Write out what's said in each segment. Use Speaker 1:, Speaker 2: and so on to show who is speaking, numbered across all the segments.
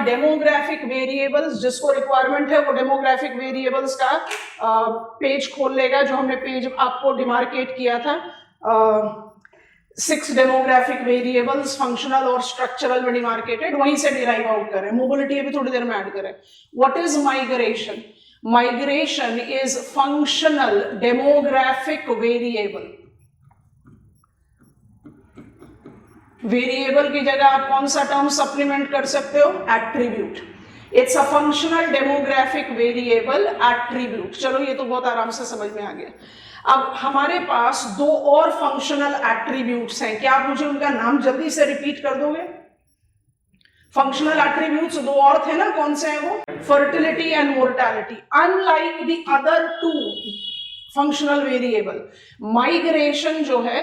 Speaker 1: Demographic variables, जिसको requirement है वो डेमोग्राफिक वेरिएबल्स का पेज खोल लेगा, जो हमने पेज आपको डिमार्केट किया था। 6 डेमोग्राफिक वेरिएबल्स फंक्शनल और स्ट्रक्चरल में डिमार्केटेड, वहीं से डिराइव आउट करें। मोबिलिटी अभी थोड़ी देर में ऐड करें। What is migration? Migration is functional demographic variable. Variable की जगह आप कौन सा टर्म सप्लीमेंट कर सकते हो? Attribute. It's a functional demographic variable attribute. चलो ये तो बहुत आराम से समझ में आ गया। अब हमारे पास 2 और फंक्शनल एट्रीब्यूट्स हैं, क्या आप मुझे उनका नाम जल्दी से रिपीट कर दोगे? फंक्शनल एट्रीब्यूट्स 2 और थे ना, कौन से हैं वो? Fertility and mortality. Unlike the other 2 functional variable, migration जो है,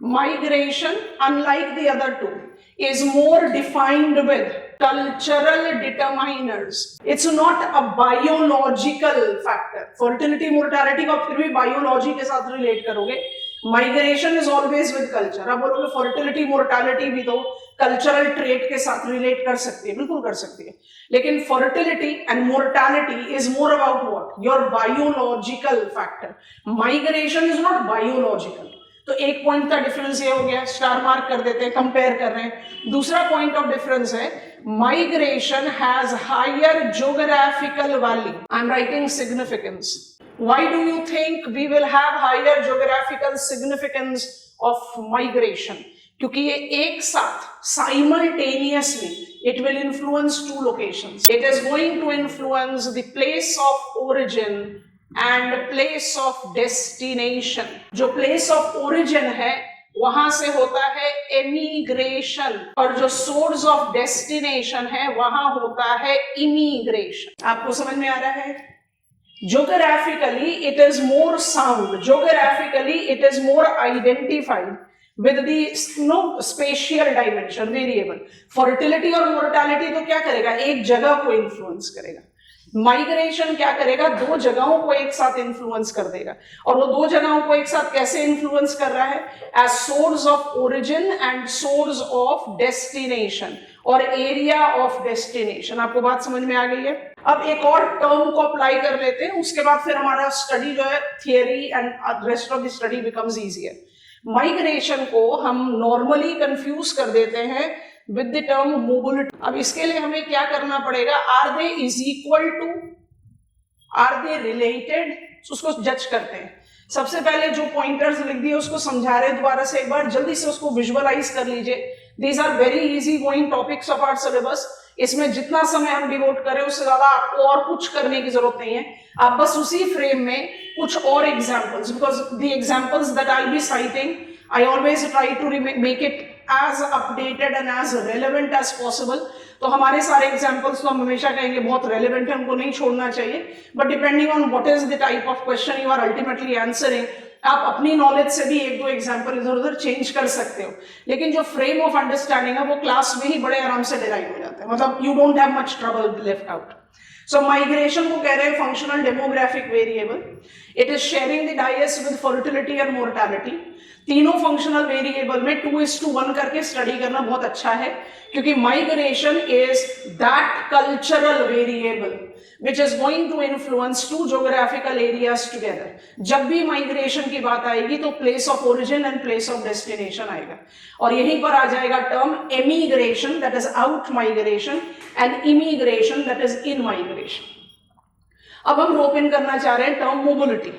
Speaker 1: migration unlike the other 2 is more defined with cultural determiners. It's not a biological factor. Fertility mortality को आप फिर भी बायोलॉजी के साथ रिलेट करोगे, migration is always with culture. आप बोलोगे फर्टिलिटी मोर्टालिटी भी तो कल्चरल ट्रेट के साथ रिलेट कर सकती है, बिल्कुल कर सकती है, लेकिन fertility and mortality is more about what? Your biological factor. Migration is not biological. तो एक पॉइंट का डिफरेंस ये हो गया, स्टार मार्क कर देते हैं, कंपेयर कर रहे हैं। दूसरा पॉइंट ऑफ डिफरेंस है migration has higher geographical value. I am writing significance. Why do you think we will have higher geographical significance of migration? क्योंकि ये एक साथ simultaneously it will influence 2 locations. It is going to influence the place of origin and place of destination. जो place of origin है वहां से होता है एमिग्रेशन, और जो सोर्स ऑफ डेस्टिनेशन है वहां होता है इमिग्रेशन। आपको समझ में आ रहा है? Geographically, it is more sound. Geographically, it is more identified with the spatial dimension variable. Fertility और mortality तो क्या करेगा? एक जगह को इन्फ्लुएंस करेगा। माइग्रेशन क्या करेगा? 2 जगहों को एक साथ इन्फ्लुएंस कर देगा। और वो 2 जगहों को एक साथ कैसे इन्फ्लुएंस कर रहा है? As source of origin and source of destination और एरिया ऑफ डेस्टिनेशन। आपको बात समझ में आ गई है? अब एक और टर्म को अप्लाई कर लेते हैं, उसके बाद फिर हमारा स्टडी जो है theory and rest of the study becomes easier. Migration को हम नॉर्मली कंफ्यूज कर देते हैं विद द टर्म मोबिलिटी। अब इसके लिए हमें क्या करना पड़ेगा? Are they is equal to, are they related, उसको जज करते हैं। सबसे पहले जो पॉइंटर्स लिख दिए उसको समझा रहे दोबारा से एक बार, जल्दी से उसको विजुअलाइज कर लीजिए। These are very easy going topics of our syllabus. इसमें जितना समय हम डिवोट करें उससे ज्यादा आपको और कुछ करने की जरूरत नहीं है। आप बस उसी फ्रेम में कुछ और examples, because the examples that I will be citing I always try to make it as updated and as relevant as possible. तो हमारे सारे एग्जांपल्स तो हम हमेशा कहेंगे बहुत रेलेवेंट है, हमको नहीं छोड़ना चाहिए, but depending on what is the type of question you are ultimately answering, आप अपनी नॉलेज से भी 1-2 एग्जांपल इधर उधर चेंज कर सकते हो। लेकिन जो फ्रेम ऑफ अंडरस्टैंडिंग है वो क्लास में ही बड़े आराम से डिराइव हो जाता है, मतलब you don't have much trouble left out. So migration को कह रहे हैं functional demographic variable. It is sharing the dice with fertility and mortality. तीनों फंक्शनल वेरिएबल में 2:1 करके स्टडी करना बहुत अच्छा है, क्योंकि migration is that cultural variable which is going to influence 2 geographical areas together. जब भी माइग्रेशन की बात आएगी तो place of origin and place of destination आएगा, और यहीं पर आ जाएगा term emigration, that is out migration, and immigration, that is in migration. अब हम रोप इन करना चाह रहे हैं टर्म मोबिलिटी।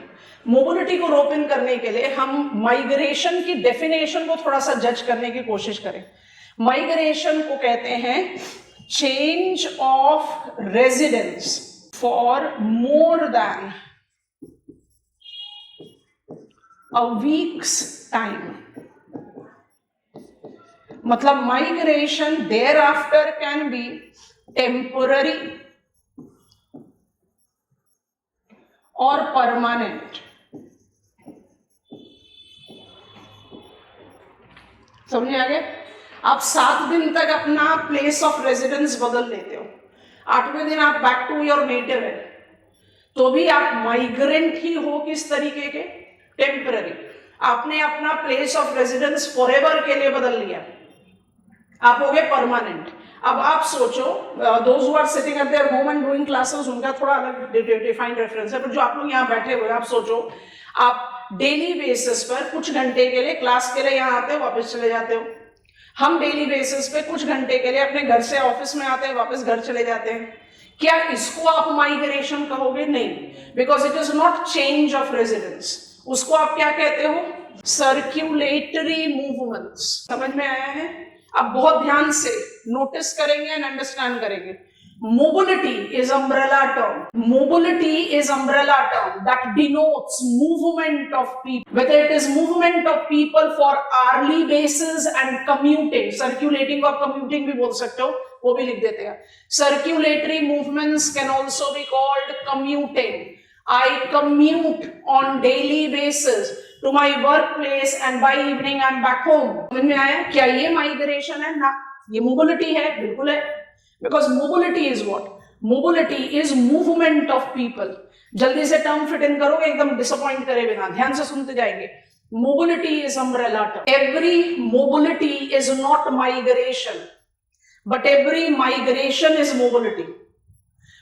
Speaker 1: मोबिलिटी को रोप इन करने के लिए हम माइग्रेशन की डेफिनेशन को थोड़ा सा जज करने की कोशिश करें। माइग्रेशन को कहते हैं change of residence for more than a week's time. मतलब migration thereafter can be temporary or permanent. समझे आगे? आप 7 दिन तक अपना प्लेस ऑफ रेजिडेंस बदल लेते हो, 8वें दिन आप बैक टू योर नेटिव है, तो भी आप माइग्रेंट ही हो। किस तरीके के? टेम्पररी। आपने अपना प्लेस ऑफ रेजिडेंस फॉरएवर के लिए बदल लिया, आप हो गए परमानेंट। अब आप सोचो, those who are sitting at their home and doing classes, उनका थोड़ा अलग डिफाइंड रेफरेंस है, पर जो आप लोग यहाँ बैठे हुए, आप सोचो आप डेली बेसिस पर कुछ घंटे के लिए क्लास के लिए यहाँ आते हो, वापस चले जाते हो। हम डेली बेसिस पे कुछ घंटे के लिए अपने घर से ऑफिस में आते हैं, वापस घर चले जाते हैं। क्या इसको आप माइग्रेशन कहोगे? नहीं, because it is not change of residence. उसको आप क्या कहते हो? Circulatory movements. समझ में आया है? अब बहुत ध्यान से नोटिस करेंगे एंड अंडरस्टैंड करेंगे। Mobility is umbrella term. Mobility is umbrella term that denotes movement of people. Whether it is movement of people for hourly basis and commuting, circulating or commuting भी बोल सकते हो, वो भी लिख देते हैं। Circulatory movements can also be called commuting. I commute on daily basis to my workplace and by evening I'm back home. समझ में आया? क्या ये माइग्रेशन है? ना, ये मोबिलिटी है, बिल्कुल है। Because mobility is what? Mobility is movement of people. जल्दी से टर्म फिट इन करोगे, एकदम डिसअपॉइंट करे बिना, ध्यान से सुनते जाएंगे। Mobility is umbrella term. Every mobility is not migration, but every migration is mobility.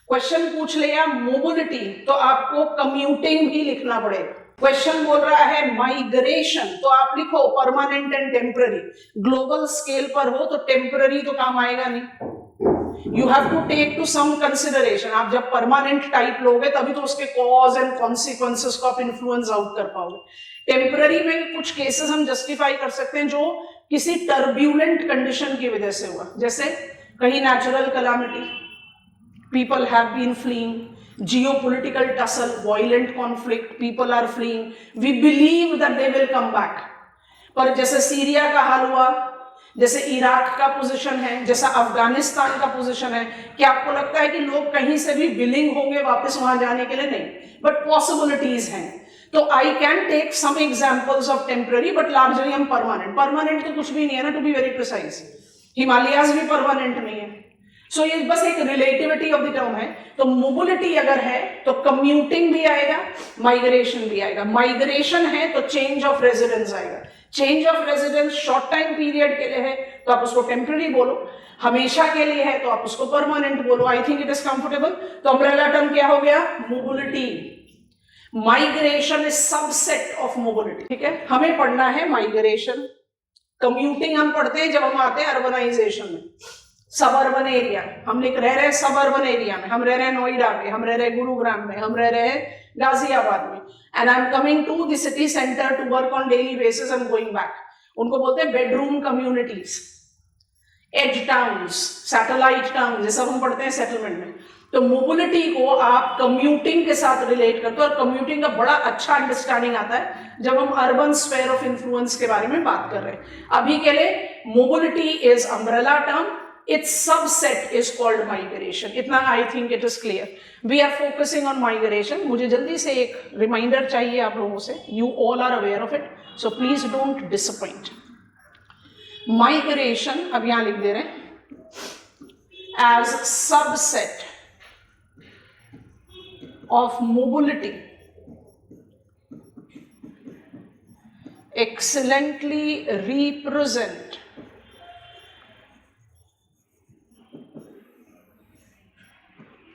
Speaker 1: Question पूछ लिया मोबिलिटी, तो आपको कम्यूटिंग भी लिखना पड़ेगा। क्वेश्चन बोल रहा है माइग्रेशन, तो आप लिखो permanent and temporary. Global scale पर हो तो टेम्पररी तो काम आएगा नहीं। You have to take to some consideration. आप जब परमानेंट टाइप लोगे तभी तो उसके कॉज एंड कॉन्सिक्वेंसेस को आप इन्फ्लुएंस आउट कर पाओगे। टेम्पररी में कुछ केसेस हम जस्टिफाई कर सकते हैं जो किसी टर्ब्यूलेंट कंडीशन की वजह से हुआ, जैसे कहीं natural calamity, people have been fleeing, geopolitical tussle, violent conflict, people are fleeing, we believe that they will come back. पर जैसे सीरिया का हाल हुआ, जैसे इराक का पोजीशन है, जैसा अफगानिस्तान का पोजीशन है, क्या आपको लगता है कि लोग कहीं से भी विलिंग होंगे वापस वहां जाने के लिए? नहीं, बट पॉसिबिलिटीज हैं। तो I can take some examples of temporary, but largely हम परमानेंट तो कुछ भी नहीं है ना, to be very precise. Himalayas भी परमानेंट नहीं है। सो ये बस एक रिलेटिविटी ऑफ द टर्म है। तो मोबिलिटी अगर है तो कम्यूटिंग भी आएगा, माइग्रेशन भी आएगा। माइग्रेशन है तो चेंज ऑफ रेजिडेंस आएगा। Change of residence short time period के लिए है तो आप उसको टेम्पररी बोलो, हमेशा के लिए है तो आप उसको परमानेंट बोलो। I think it is comfortable. तो अम्ब्रेला टर्म क्या हो गया? Mobility. Migration is subset of mobility. ठीक है, हमें पढ़ना है माइग्रेशन। कम्यूटिंग हम पढ़ते हैं जब हम आते हैं अर्बनाइजेशन में। सब अर्बन एरिया, हम रह रहे हैं सब अर्बन एरिया में, हम रह रहे हैं नोएडा में, हम रह रहे हैं गुरुग्राम में, हम रह रहे हैं गाजियाबाद में, and I am coming to the city centre to work on daily basis and going back. उनको बोलते हैं bedroom communities, as towns, satellite town, जैसा हम पढ़ते हैं सेटलमेंट में। तो मोबिलिटी को आप कम्यूटिंग के साथ रिलेट करते हो, और कम्यूटिंग का बड़ा अच्छा अंडरस्टैंडिंग आता है जब हम अर्बन स्फीयर ऑफ इन्फ्लुएंस के बारे में बात कर रहे हैं। अभी के लिए mobility is umbrella term, its subset is called migration. इतना I think it is clear. We are focusing on migration. मुझे जल्दी से एक रिमाइंडर चाहिए आप लोगों से. You all are aware of it, so please don't disappoint. Migration, अब यहाँ लिख दे रहे हैं, as subset of mobility, excellently represent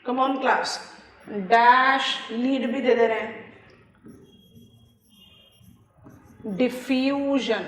Speaker 1: come on class, dash lead भी दे दे रहे हैं, डिफ्यूजन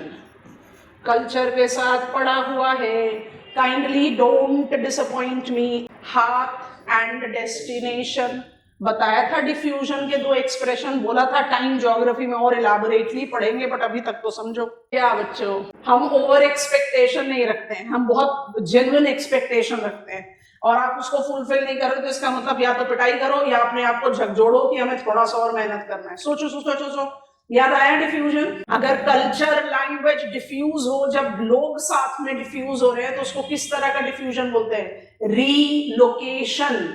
Speaker 1: कल्चर के साथ पड़ा हुआ है। काइंडली डोंट डिसअपॉइंट मी। हाथ एंड डेस्टिनेशन बताया था, डिफ्यूजन के दो एक्सप्रेशन बोला था, टाइम ज्योग्राफी में और इलाबोरेटली पढ़ेंगे, बट अभी तक तो समझो। क्या बच्चों, हम ओवर एक्सपेक्टेशन नहीं रखते हैं, हम बहुत जेन्युइन एक्सपेक्टेशन रखते हैं, और आप उसको फुलफिल नहीं करोगे तो इसका मतलब या तो पिटाई करो या अपने आप को झकझोड़ो कि हमें थोड़ा सा और मेहनत करना है। सोचो सोचो सोचो, याद आया डिफ्यूजन? अगर कल्चर लैंग्वेज डिफ्यूज हो, जब लोग साथ में डिफ्यूज हो रहे हैं तो उसको किस तरह का डिफ्यूजन बोलते हैं? रीलोकेशन।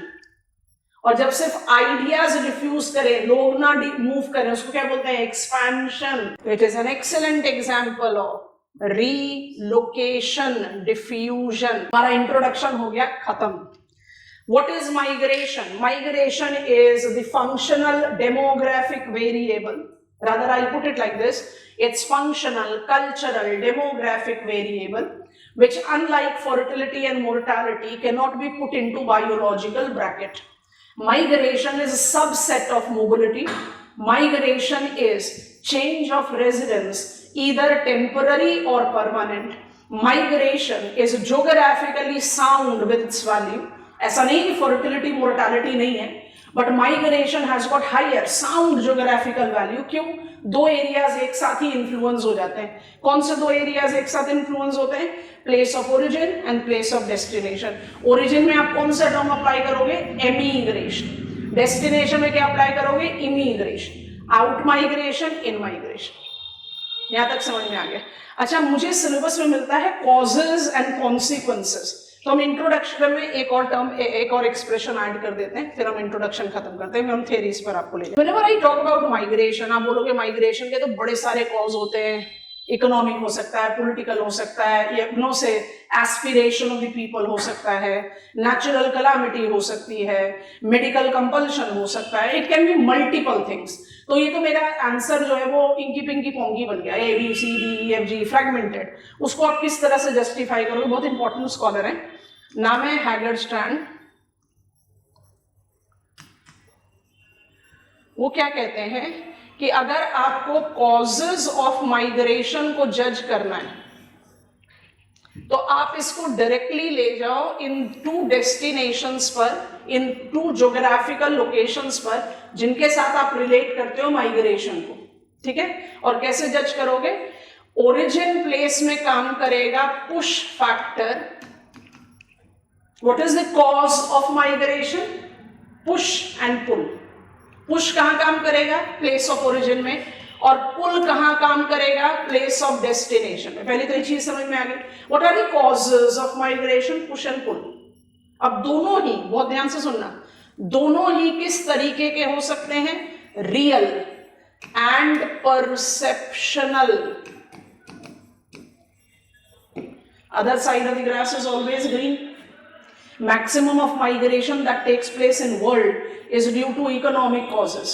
Speaker 1: और जब सिर्फ आइडियाज डिफ्यूज करें, लोग ना मूव करें, उसको क्या बोलते हैं? Expansion. It is an excellent example of relocation, diffusion. हमारा इंट्रोडक्शन हो गया खत्म। What is migration? Migration is the functional demographic variable. Rather, I'll put it like this. It's functional, cultural, demographic variable which unlike fertility and mortality cannot be put into biological bracket. Migration is a subset of mobility. Migration is change of residence, either temporary or permanent. Migration is geographically sound with its value. ऐसा नहीं कि fertility mortality नहीं है, but migration has got higher sound geographical value. क्यों? दो areas एक साथ ही influence हो जाते हैं. कौन से दो एरियाज एक साथ इन्फ्लुएंस होते हैं? Place of origin and place of destination. Origin में आप कौन सा टर्म अप्लाई करोगे? एमिग्रेशन. डेस्टिनेशन में क्या अप्लाई करोगे? इमिग्रेशन. आउट माइग्रेशन, इन माइग्रेशन. यहां तक समझ में आ गया? अच्छा, मुझे सिलेबस में मिलता है कॉजेज एंड कॉन्सिक्वेंसेस, तो हम इंट्रोडक्शन में एक और टर्म, एक और एक्सप्रेशन ऐड कर देते हैं, फिर हम इंट्रोडक्शन खत्म करते हैं, हम थ्योरीज पर आपको ले जाएंगे. Whenever I talk about migration, आप बोलोगे माइग्रेशन के तो बड़े सारे कॉज होते हैं. इकोनॉमिक हो सकता है, पॉलिटिकल हो सकता है, या नो से एस्पिरेशन ऑफ द पीपल हो सकता है, नेचुरल कैलामिटी हो सकती है, मेडिकल कंपल्शन हो सकता है. It can be multiple things. तो ये तो मेरा आंसर जो है वो इंकी पिंकी पोंगी बन गया, A B C D E F G fragmented. उसको आप किस तरह से जस्टिफाई करोगे? बहुत इंपॉर्टेंट स्कॉलर है, नाम है हैगर्ड स्ट्रैंड. वो क्या कहते हैं कि अगर आपको कॉजेज ऑफ माइग्रेशन को जज करना है तो आप इसको डायरेक्टली ले जाओ इन टू डेस्टिनेशंस पर, इन टू ज्योग्राफिकल लोकेशंस पर जिनके साथ आप रिलेट करते हो माइग्रेशन को. ठीक है? और कैसे जज करोगे? ओरिजिन प्लेस में काम करेगा push factor. What is the cause of migration? Push and pull. Push कहाँ काम करेगा? Place of origin में. और pull कहाँ काम करेगा? Place of destination में. पहले तो ये चीज समझ में आ गई. What are the causes of migration? Push and pull. अब दोनों ही, बहुत ध्यान से सुनना, दोनों ही किस तरीके के हो सकते हैं? Real and perceptional. Other side of the grass is always green. Maximum of migration that takes place in world is due to economic causes.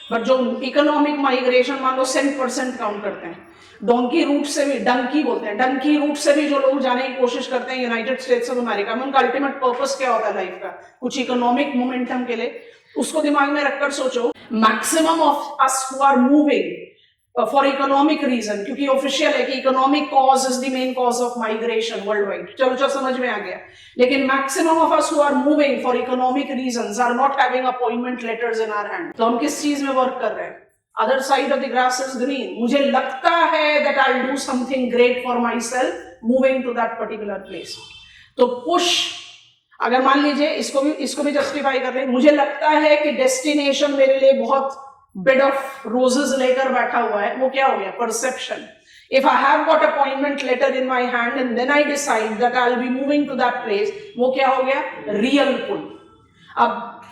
Speaker 1: But जो economic migration मान लो 100% काउंट करते हैं, डोंकी रूट से भी, डंकी बोलते हैं, डंकी रूट से भी जो लोग जाने की कोशिश करते हैं यूनाइटेड स्टेट्स ऑफ अमेरिका में, उनका अल्टीमेट पर्पस क्या होता है लाइफ का? कुछ इकोनॉमिक मोमेंटम के लिए. उसको दिमाग में रखकर सोचो, maximum of us who are moving for economic reason, क्योंकि ऑफिशियल है कि economic cause is the main cause of migration world wide. चलो समझ में आ गया. लेकिन maximum of us who are moving for economic reasons are not having appointment letters in our hand. तो हम किस चीज में वर्क कर रहे हैं? Other side of the grass is green. मुझे लगता है that I will do something great for my self moving to that particular place. तो पुश, अगर मान लीजिए इसको भी जस्टिफाई कर रहे हैं, मुझे लगता है कि डेस्टिनेशन मेरे लिए बहुत बेड ऑफ रोजेस लेकर बैठा हुआ है, वो क्या हो गया? Perception. If I have got appointment letter in my hand and then I decide that I'll be moving to that place, वो क्या हो गया? Real pull. अब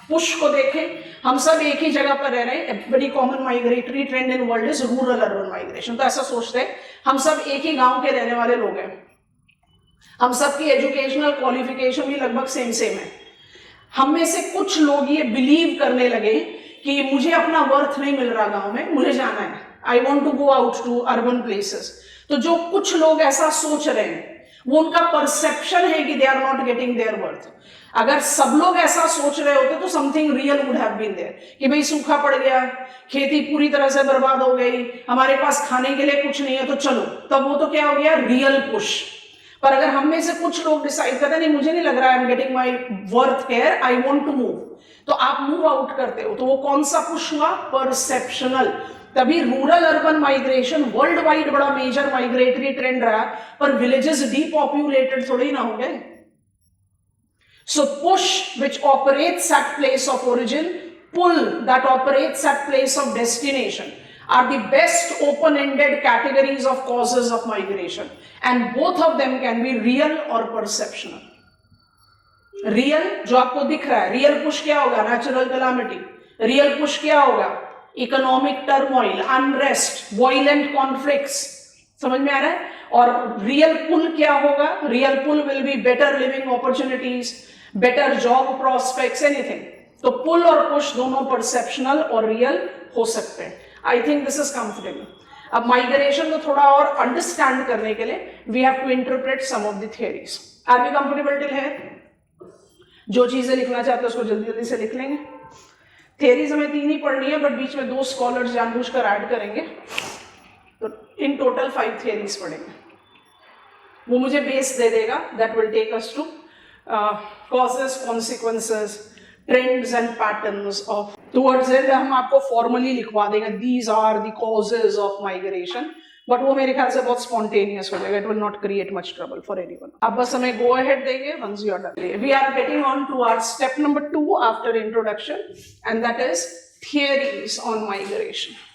Speaker 1: पुश को देखें, हम सब एक ही जगह पर रह रहे हैं. Very common migratory trend in world is rural urban migration. तो ऐसा सोचते हैं हम सब एक ही गांव के रहने वाले लोग हैं, हम सब की एजुकेशनल क्वालिफिकेशन भी लगभग सेम है. हम में से कुछ लोग ये बिलीव करने लगे कि मुझे अपना वर्थ नहीं मिल रहा गांव में, मुझे जाना है, I want to go out to urban places. तो जो कुछ लोग ऐसा सोच रहे हैं वो उनका परसेप्शन है कि they are not getting their worth. अगर सब लोग ऐसा सोच रहे होते तो something real would have been there, कि भाई सूखा पड़ गया, खेती पूरी तरह से बर्बाद हो गई, हमारे पास खाने के लिए कुछ नहीं है, तो चलो, तब वो तो क्या हो गया? Real push. पर अगर हम में से कुछ लोग डिसाइड करते हैं नहीं, मुझे नहीं लग रहा है, I am getting my worth here, I want to move, तो आप मूव आउट करते हो. तो वो कौन सा पुश हुआ? परसेप्शनल. तभी rural urban migration world wide बड़ा मेजर माइग्रेटरी ट्रेंड रहा, पर विलेजेस डीपॉपुलेटेड थोड़े ही ना हो गए. सो push which operates at place of origin, pull that operates at place of destination are the best open-ended categories of causes of migration, and both of them can be real or perceptional. Real जो आपको दिख रहा है, real push क्या होगा? Natural calamity. Real push क्या होगा? Economic turmoil, unrest, violent conflicts. समझ में आ रहा है? और real pull क्या होगा? Real pull will be better living opportunities, better job prospects, anything. तो पुल और पुश दोनों परसेप्शनल और रियल हो सकते हैं. I think this is comfortable. अब माइग्रेशन को थोड़ा और अंडरस्टैंड करने के लिए we have to interpret some of the theories. Are we comfortable till है? जो चीजें लिखना चाहते हैं उसको जल्दी जल्दी से लिख लेंगे। थियरीज हमें 3 ही पढ़नी है, बट बीच में 2 स्कॉलर्स जानबूझकर ऐड करेंगे, तो इन टोटल 5 थियरीज पढ़ेंगे। वो मुझे बेस दे देगा, that will take us to causes, consequences, trends and patterns of. Towards and हम आपको फॉर्मली लिखवा देंगे these are the causes of migration, but वो मेरे ख्याल से बहुत स्पॉन्टेनियस हो जाएगा, it will not create much trouble for anyone. अब बस हमें गो अहेड देंगे once you are done. We are getting on to our step number 2 after introduction, and that is theories on migration.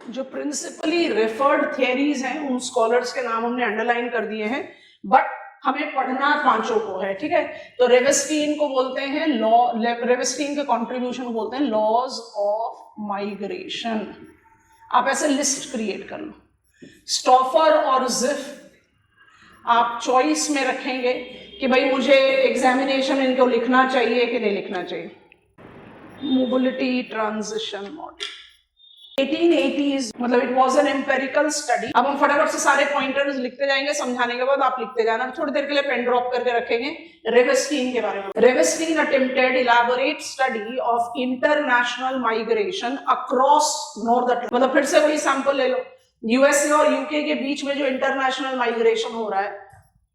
Speaker 1: जो principally referred theories हैं उन scholars के नाम हमने अंडरलाइन कर दिए हैं, बट हमें पढ़ना 5 को है, ठीक है। तो रेवेस्टीन को बोलते हैं लॉ, रेवेस्टीन के कंट्रीब्यूशन को बोलते हैं लॉज ऑफ माइग्रेशन। आप ऐसे लिस्ट क्रिएट कर लो। स्टॉफर और जिफ आप चॉइस में रखेंगे कि भाई मुझे एग्जामिनेशन इनको लिखना चाहिए कि नहीं लिखना चाहिए। मोबिलिटी ट्रांजिशन मॉडल 1880s, मतलब it was an empirical study. अब हम फटाफट से सारे पॉइंटर्स लिखते जाएंगे, समझाने के बाद आप लिखते जाना। थोड़ी देर के लिए पेन ड्रॉप करके रखेंगे रेवेस्टीन के बारे में। Ravenstein attempted elaborate study of international migration across North Atlantic. मतलब फिर से वही सैंपल ले लो, यूएसए और यूके के बीच में जो इंटरनेशनल माइग्रेशन हो रहा है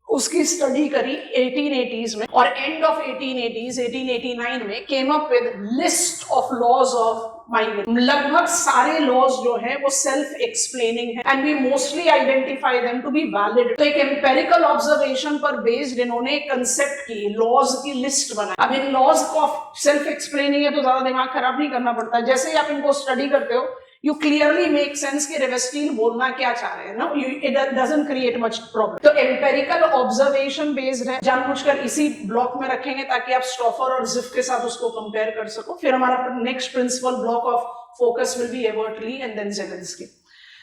Speaker 1: उसकी स्टडी करी 1880s में, और एंड ऑफ 1880s 1889 में came up with list of laws of migration. लगभग सारे लॉज जो है वो सेल्फ एक्सप्लेनिंग है, and we mostly identify them to be valid. तो एक एम्पेरिकल ऑब्जर्वेशन पर बेस्ड इन्होंने एक कंसेप्ट की, लॉज की लिस्ट बनाई। अब इन लॉज को सेल्फ एक्सप्लेनिंग है तो ज्यादा दिमाग खराब नहीं करना पड़ता। जैसे ही आप इनको स्टडी करते हो you clearly make sense कि रेवेस्टीन बोलना क्या चाह रहे हैं ना, it doesn't create much problem। तो empirical observation based है, जानबूझकर इसी ब्लॉक में रखेंगे ताकि आप स्टॉफर और जिफ के साथ उसको कंपेयर कर सको। फिर हमारा next principle block of focus will be Everett Lee and then Zelinsky.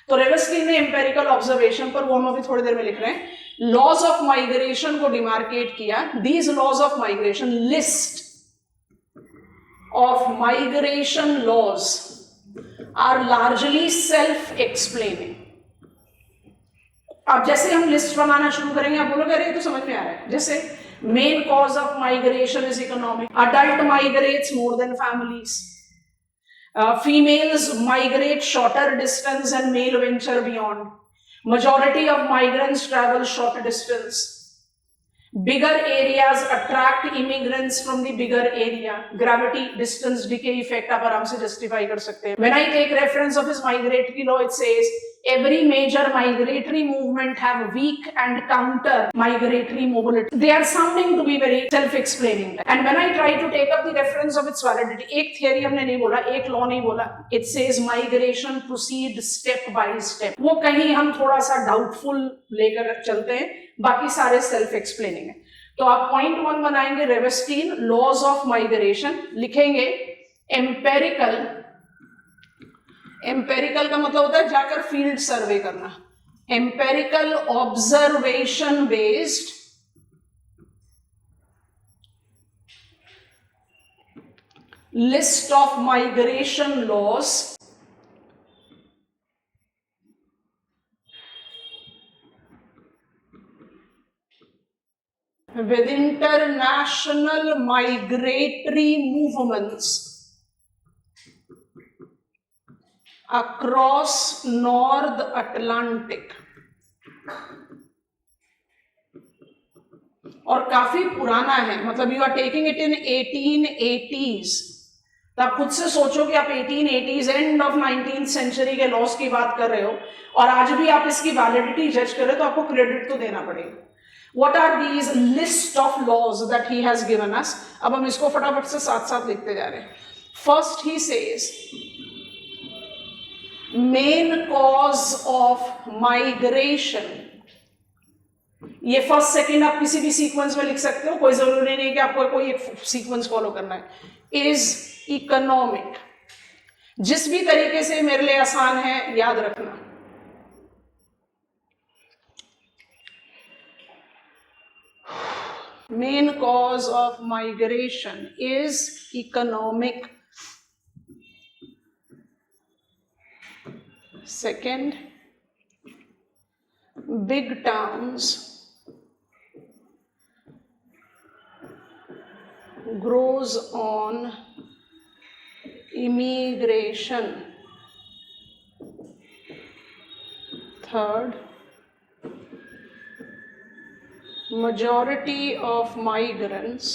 Speaker 1: तो रेवेस्टीन ने empirical observation पर, वो हम अभी थोड़ी देर में लिख रहे हैं, लॉज ऑफ माइग्रेशन को डिमार्केट किया। these laws of migration, list of migration laws are largely self-explaining। अब जैसे हम लिस्ट बनाना शुरू करेंगे आप बोलोगे अरे तो समझ में आ रहा है। जैसे main cause of migration is economic, adult migrates more than families, females migrate shorter distance and male venture beyond, majority of migrants travel short distance, bigger areas attract immigrants from the bigger area, gravity distance decay effect आप आराम से justify कर सकते हैं। When I take reference of his migratory law, it says every major migratory movement have weak and counter migratory mobility. They are sounding to be very self-explaining. And when I try to take up the reference of its validity, एक theory हमने नहीं बोला, एक law नहीं बोला, it says migration proceed step by step। वो कहीं हम थोड़ा सा doubtful लेकर चलते हैं, बाकी सारे सेल्फ एक्सप्लेनिंग है। तो आप पॉइंट 1 बनाएंगे रेवेस्टीन लॉज ऑफ माइग्रेशन, लिखेंगे एम्पेरिकल। एम्पेरिकल का मतलब होता है जाकर फील्ड सर्वे करना। Empirical observation based list of migration laws with international migratory movements across North Atlantic। और काफी पुराना है, मतलब you are taking it in 1880s। तो आप खुद से सोचो कि आप 1880s end of 19th century के लॉस की बात कर रहे हो और आज भी आप इसकी वैलिडिटी जज कर रहे हो, तो आपको क्रेडिट तो देना पड़ेगा। What are these list of laws that he has given us? अब हम इसको फटाफट से साथ साथ लिखते जा रहे हैं. First he says main cause of migration. ये फर्स्ट सेकंड आप किसी भी सीक्वेंस में लिख सकते हो, कोई जरूरी नहीं कि आपको कोई एक सीक्वेंस फॉलो करना है. Is economic. जिस भी तरीके से मेरे लिए आसान है याद रखना. Main cause of migration is economic. Second, big towns grows on immigration. Third, majority of migrants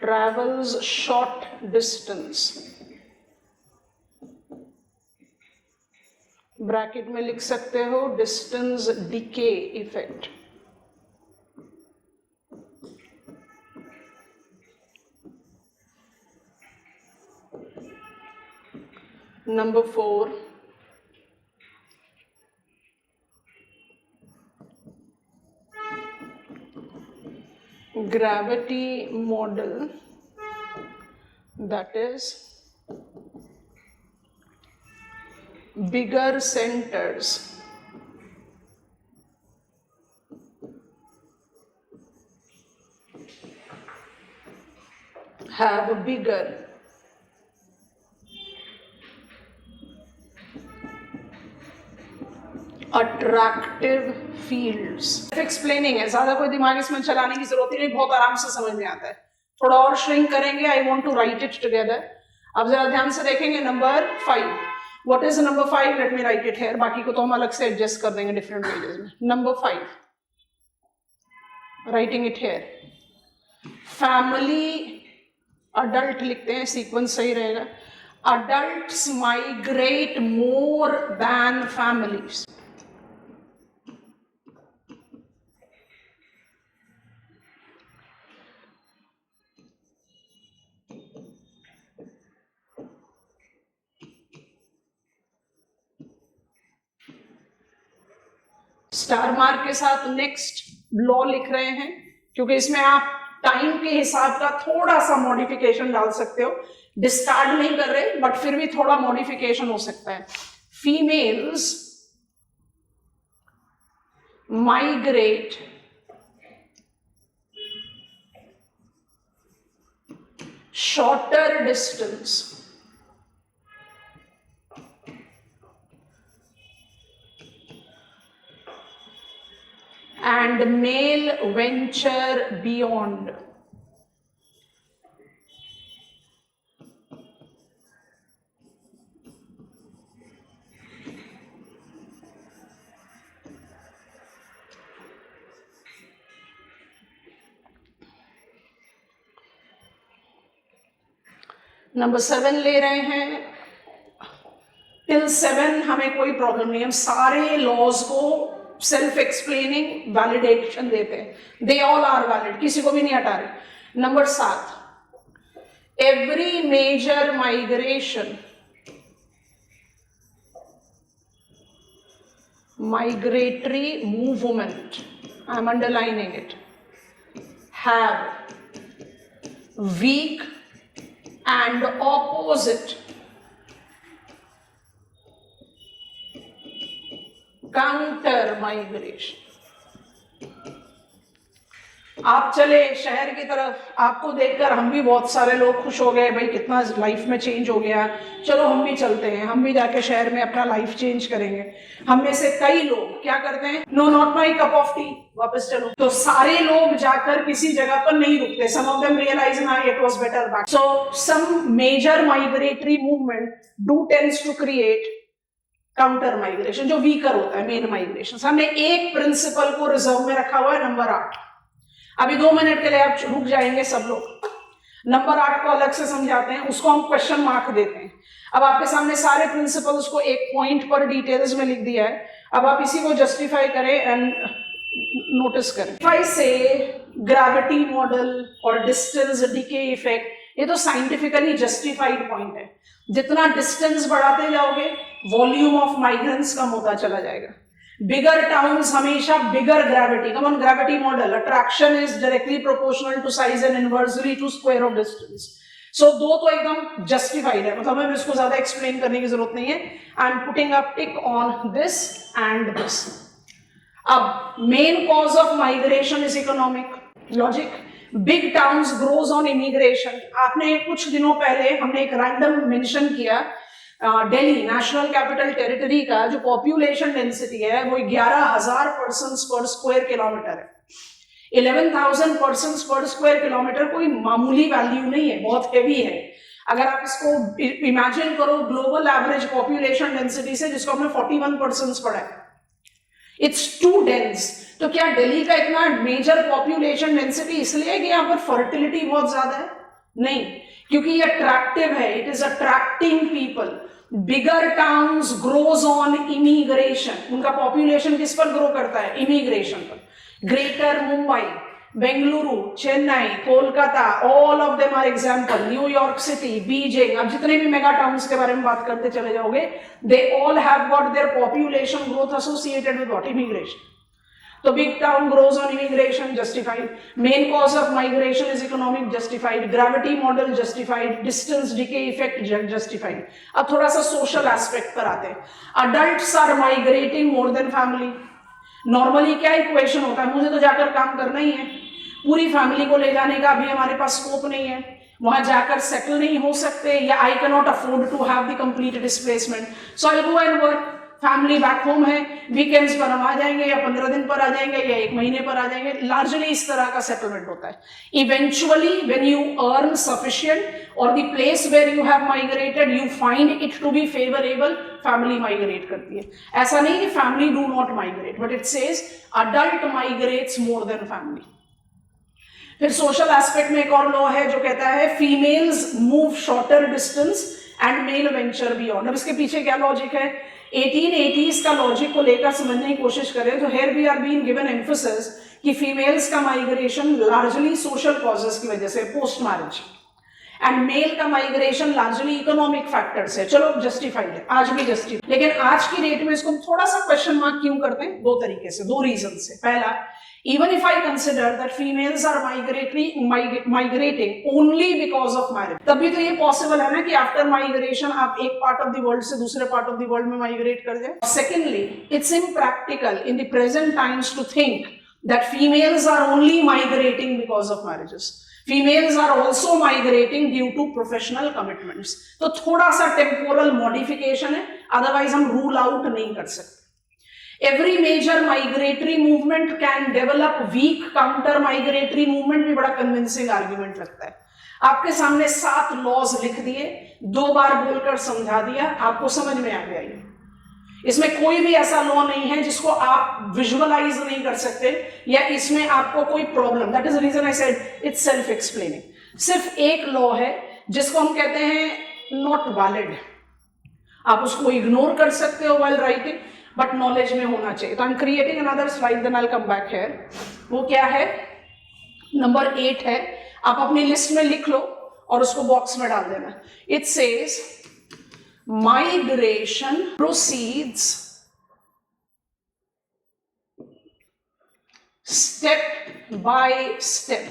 Speaker 1: travels short distance. Bracket में लिख सकते हो distance decay effect. Number 4, gravity model, that is bigger centers have bigger attractive fields. Explaining है, ज्यादा कोई दिमाग इसमें चलाने की जरूरत नहीं, बहुत आराम से समझ में आता है. थोड़ा और श्रिंक करेंगे. I want to write it together. अब जरा ध्यान से देखेंगे. Number 5. What is number 5? Let me write it here. बाकी को तो हम अलग से एडजस्ट कर देंगे डिफरेंट पेजेस में. Number 5, writing it here. Family adult लिखते हैं, सीक्वेंस सही रहेगा. Adults migrate more than families. Star mark के साथ नेक्स्ट लॉ लिख रहे हैं, क्योंकि इसमें आप टाइम के हिसाब का थोड़ा सा मॉडिफिकेशन डाल सकते हो. डिस्कार्ड नहीं कर रहे, बट फिर भी थोड़ा मॉडिफिकेशन हो सकता है. Females migrate shorter distance and male venture beyond. Number 7 ले रहे हैं. टिल 7 हमें कोई प्रॉब्लम नहीं, हम सारे लॉज को सेल्फ एक्सप्लेनिंग वैलिडेशन देते हैं. दे ऑल आर वैलिड, किसी को भी नहीं हटा रहे. Number 7, every major migration, migratory movement, I am underlining it, have weak and opposite counter migration. आप चले शहर की तरफ, आपको देखकर हम भी बहुत सारे लोग खुश हो गए, भाई कितना लाइफ में चेंज हो गया, चलो हम भी चलते हैं, हम भी जाके शहर में अपना लाइफ चेंज करेंगे. हम में से कई लोग क्या करते हैं, no not my cup of tea, वापस चलो. तो सारे लोग जाकर किसी जगह पर नहीं रुकते. सम ऑफ देम रियलाइज ना it was better back. So some major migratory movement do tends to create counter migration, जो वीकर होता है मेन माइग्रेशन. हमने एक प्रिंसिपल को रिजर्व में रखा हुआ है, नंबर 8. अभी 2 मिनट के लिए आप रुक जाएंगे सब लोग. नंबर 8 को अलग से समझाते हैं, उसको हम क्वेश्चन मार्क देते हैं। अब आपके सामने सारे प्रिंसिपल्स को एक पॉइंट पर डिटेल्स में लिख दिया है, अब आप इसी को जस्टिफाई करें एंड नोटिस करें। इफ आई से ग्रेविटी मॉडल और डिस्टेंस डीके इफेक्ट, ये तो साइंटिफिकली जस्टिफाइड पॉइंट है। जितना डिस्टेंस बढ़ाते जाओगे वॉल्यूम ऑफ माइग्रेंट्स कम होता चला जाएगा। बिगर टाउन्स हमेशा bigger gravity, come on gravity model, attraction is directly proportional to size and inversely to square of distance. So दो तो एकदम जस्टिफाइड है, मतलब हमें इसको ज्यादा एक्सप्लेन करने की जरूरत नहीं है। I am putting a tick on this and this. अब main cause of migration is economic logic. Big towns grows on immigration. आपने कुछ दिनों पहले हमने एक रैंडम मेंशन किया, दिल्ली नेशनल कैपिटल टेरिटरी का जो पॉपुलेशन डेंसिटी है वो 11,000 पर्सन्स पर स्क्वायर किलोमीटर है। 11,000 पर्सन्स पर स्क्वायर किलोमीटर कोई मामूली वैल्यू नहीं है, बहुत हेवी है। अगर आप इसको इमेजिन करो ग्लोबल एवरेज पॉपुलेशन डेंसिटी से, जिसको हमने 41 पर्सन्स पढ़ा है, इट्स टू डेंस। तो क्या दिल्ली का इतना मेजर पॉपुलेशन डेंसिटी इसलिए है कि यहाँ पर फर्टिलिटी बहुत ज्यादा है? नहीं, क्योंकि ये अट्रैक्टिव है, it is attracting people. Bigger towns grows on immigration. उनका पॉपुलेशन किस पर ग्रो करता है? इमिग्रेशन पर। Greater Mumbai, Bengaluru, Chennai, Kolkata, all of them are example, New York city, Beijing, अब जितने भी मेगा टाउन्स के बारे में बात करते चले जाओगे, they all have got their population growth associated with what? Immigration. तो big town grows on immigration, justified. Main cause of migration is economic, justified. Gravity model, justified. Distance decay effect, justified. अब थोड़ा सा social aspect पर आते हैं। Adults are migrating more than family. Normally क्या equation होता है? मुझे तो जाकर काम करना ही है, पूरी फैमिली को ले जाने का अभी हमारे पास स्कोप नहीं है, वहां जाकर सेटल नहीं हो सकते, या I can not afford to have the complete displacement, so I go and work. Family back home है, वीकेंड्स पर हम आ जाएंगे, या 15 दिन पर आ जाएंगे, या 1 महीने पर आ जाएंगे। लार्जली इस तरह का सेटलमेंट होता है। Eventually when you earn sufficient और the place where you have migrated you find it to be favourable, family migrate करती है। ऐसा नहीं कि family do not migrate, but it says adult migrates more than family. फिर social aspect में एक और लॉ है जो कहता है females move shorter distance and male venture beyond. अब इसके पीछे क्या लॉजिक है? 1880s का लॉजिक को लेकर समझने की कोशिश करें तो here we are being given emphasis कि फीमेल्स का माइग्रेशन लार्जली सोशल कॉजेस की वजह से, पोस्ट मैरिज, एंड मेल का माइग्रेशन लार्जली इकोनॉमिक फैक्टर्स है। चलो जस्टिफाइड है, आज भी जस्टिफाइड। लेकिन आज की डेट में इसको थोड़ा सा क्वेश्चन मार्क क्यों करते हैं? 2 तरीके से, 2 रीजन से। पहला, even if I consider that females are migrating only because of marriage, तभी तो ये पॉसिबल है ना कि आफ्टर माइग्रेशन आप एक पार्ट ऑफ द वर्ल्ड से दूसरे पार्ट ऑफ द वर्ल्ड में माइग्रेट कर जाए। Secondly, it's impractical in the present times to think that females are only migrating because of marriages. Females are also migrating due to professional commitments. तो थोड़ा सा temporal modification है, otherwise हम rule out नहीं कर सकते। Every major migratory movement can develop weak counter migratory movement भी बड़ा convincing argument लगता है। आपके सामने 7 लॉज लिख दिए, 2 बार बोलकर समझा दिया, आपको समझ में आ गया ये। इसमें कोई भी ऐसा लॉ नहीं है जिसको आप विजुअलाइज नहीं कर सकते या इसमें आपको कोई problem. That is the reason I said it's self explaining. सिर्फ एक लॉ है जिसको हम कहते हैं नॉट वैलिड, आप उसको इग्नोर कर सकते हो व्हाइल राइटिंग, बट नॉलेज में होना चाहिए। तो I am creating another slide, then I will come back here. वो क्या है? नंबर 8 है, आप अपनी लिस्ट में लिख लो और उसको बॉक्स में डाल देना। It says migration proceeds step by step।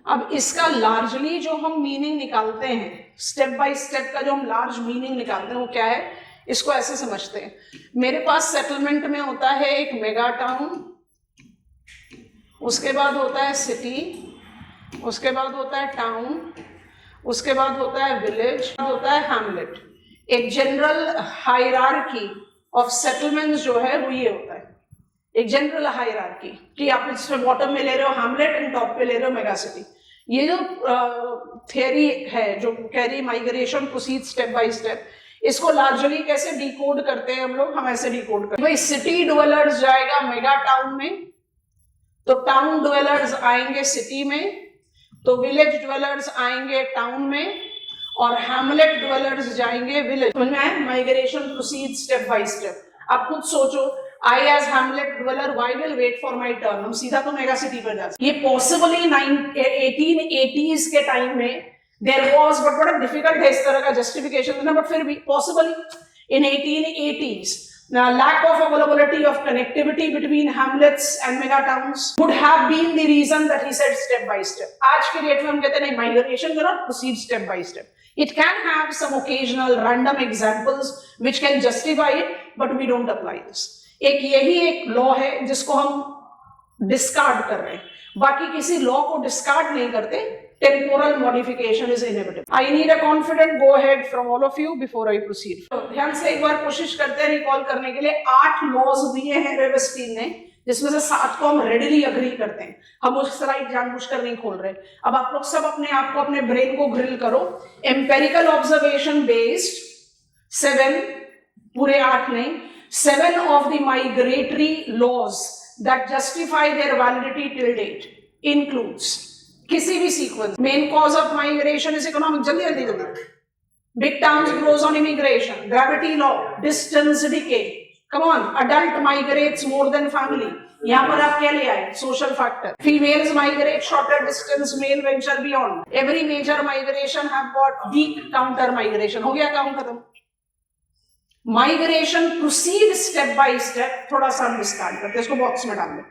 Speaker 1: अब इसका लार्जली जो हम मीनिंग निकालते हैं, स्टेप बाय स्टेप का जो हम लार्ज मीनिंग निकालते हैं वो क्या है? इसको ऐसे समझते हैं, मेरे पास सेटलमेंट में होता है एक मेगा टाउन, उसके बाद होता है सिटी, उसके बाद होता है टाउन, उसके बाद होता है विलेज, होता है हैमलेट। एक जनरल हायरार्की ऑफ सेटलमेंट्स जो है वो ये होता है, एक जनरल हायरार्की कि आप इसमें बॉटम में ले रहे हो हैमलेट एंड टॉप पे ले रहे हो मेगा सिटी। ये जो थियरी है जो कह रही migration proceed step by step, इसको लार्जली कैसे डिकोड करते हैं हम लोग? हम ऐसे डिकोड करते हैं, भाई सिटी ड्वेलर्स जाएगा मेगा टाउन में, तो टाउन ड्वेलर्स आएंगे सिटी में, तो विलेज ड्वेलर्स आएंगे टाउन में और हैमलेट ड्वेलर्स जाएंगे विलेज। समझ में आया? Migration proceed step by step. आप खुद सोचो, I as Hamlet dweller, why will wait for my turn? हम सीधा तो मेगा सिटी पर जा सकते। ये पॉसिबली 1880s के टाइम में there was, but बड़ा डिफिकल्ट है इस तरह का जस्टिफिकेशन देना, बट फिर भी possibly in 1880s lack of availability of connectivity between hamlets and mega towns would have been the reason that he said step by step. आज के डेट में हम कहते हैं नहीं, माइग्रेशन करो, proceed step by step. It can have some occasional random examples which can justify it, but we don't apply this. एक यही एक लॉ है जिसको हम डिस्कार्ड कर रहे हैं, बाकी किसी लॉ को डिस्कार्ड नहीं करते। Temporal modification is inevitable. I need a confident go ahead from all of you before I proceed. तो ध्यान से एक बार कोशिश करते हैं रिकॉल करने के लिए। 8 लॉज दिए हैं रेवेस्टीन ने, जिसमें से 7 को हम रेडिली अग्री करते हैं। हम उस स्लाइड जानबूझकर नहीं खोल रहे। अब आप लोग सब अपने आप को, अपने ब्रेन को ग्रिल करो। एम्पेरिकल ऑब्जर्वेशन बेस्ड 7, पूरे 8 नहीं, 7 of the migratory laws that justify their validity till date includes किसी भी sequence. Main cause of migration is economic. जल्दी जल्दी जल्दी। Big towns grows on immigration, gravity law, distance decay, come on, adult migrates more than family. यहाँ पर आप क्या ले आए? Social factor. Females migrate shorter distance, male venture beyond. Every major migration have got weak counter migration. हो गया काम खत्म। Migration proceed step by step. थोड़ा सा हम डिस्कार्ड करते हैं, इसको बॉक्स में डाल दो।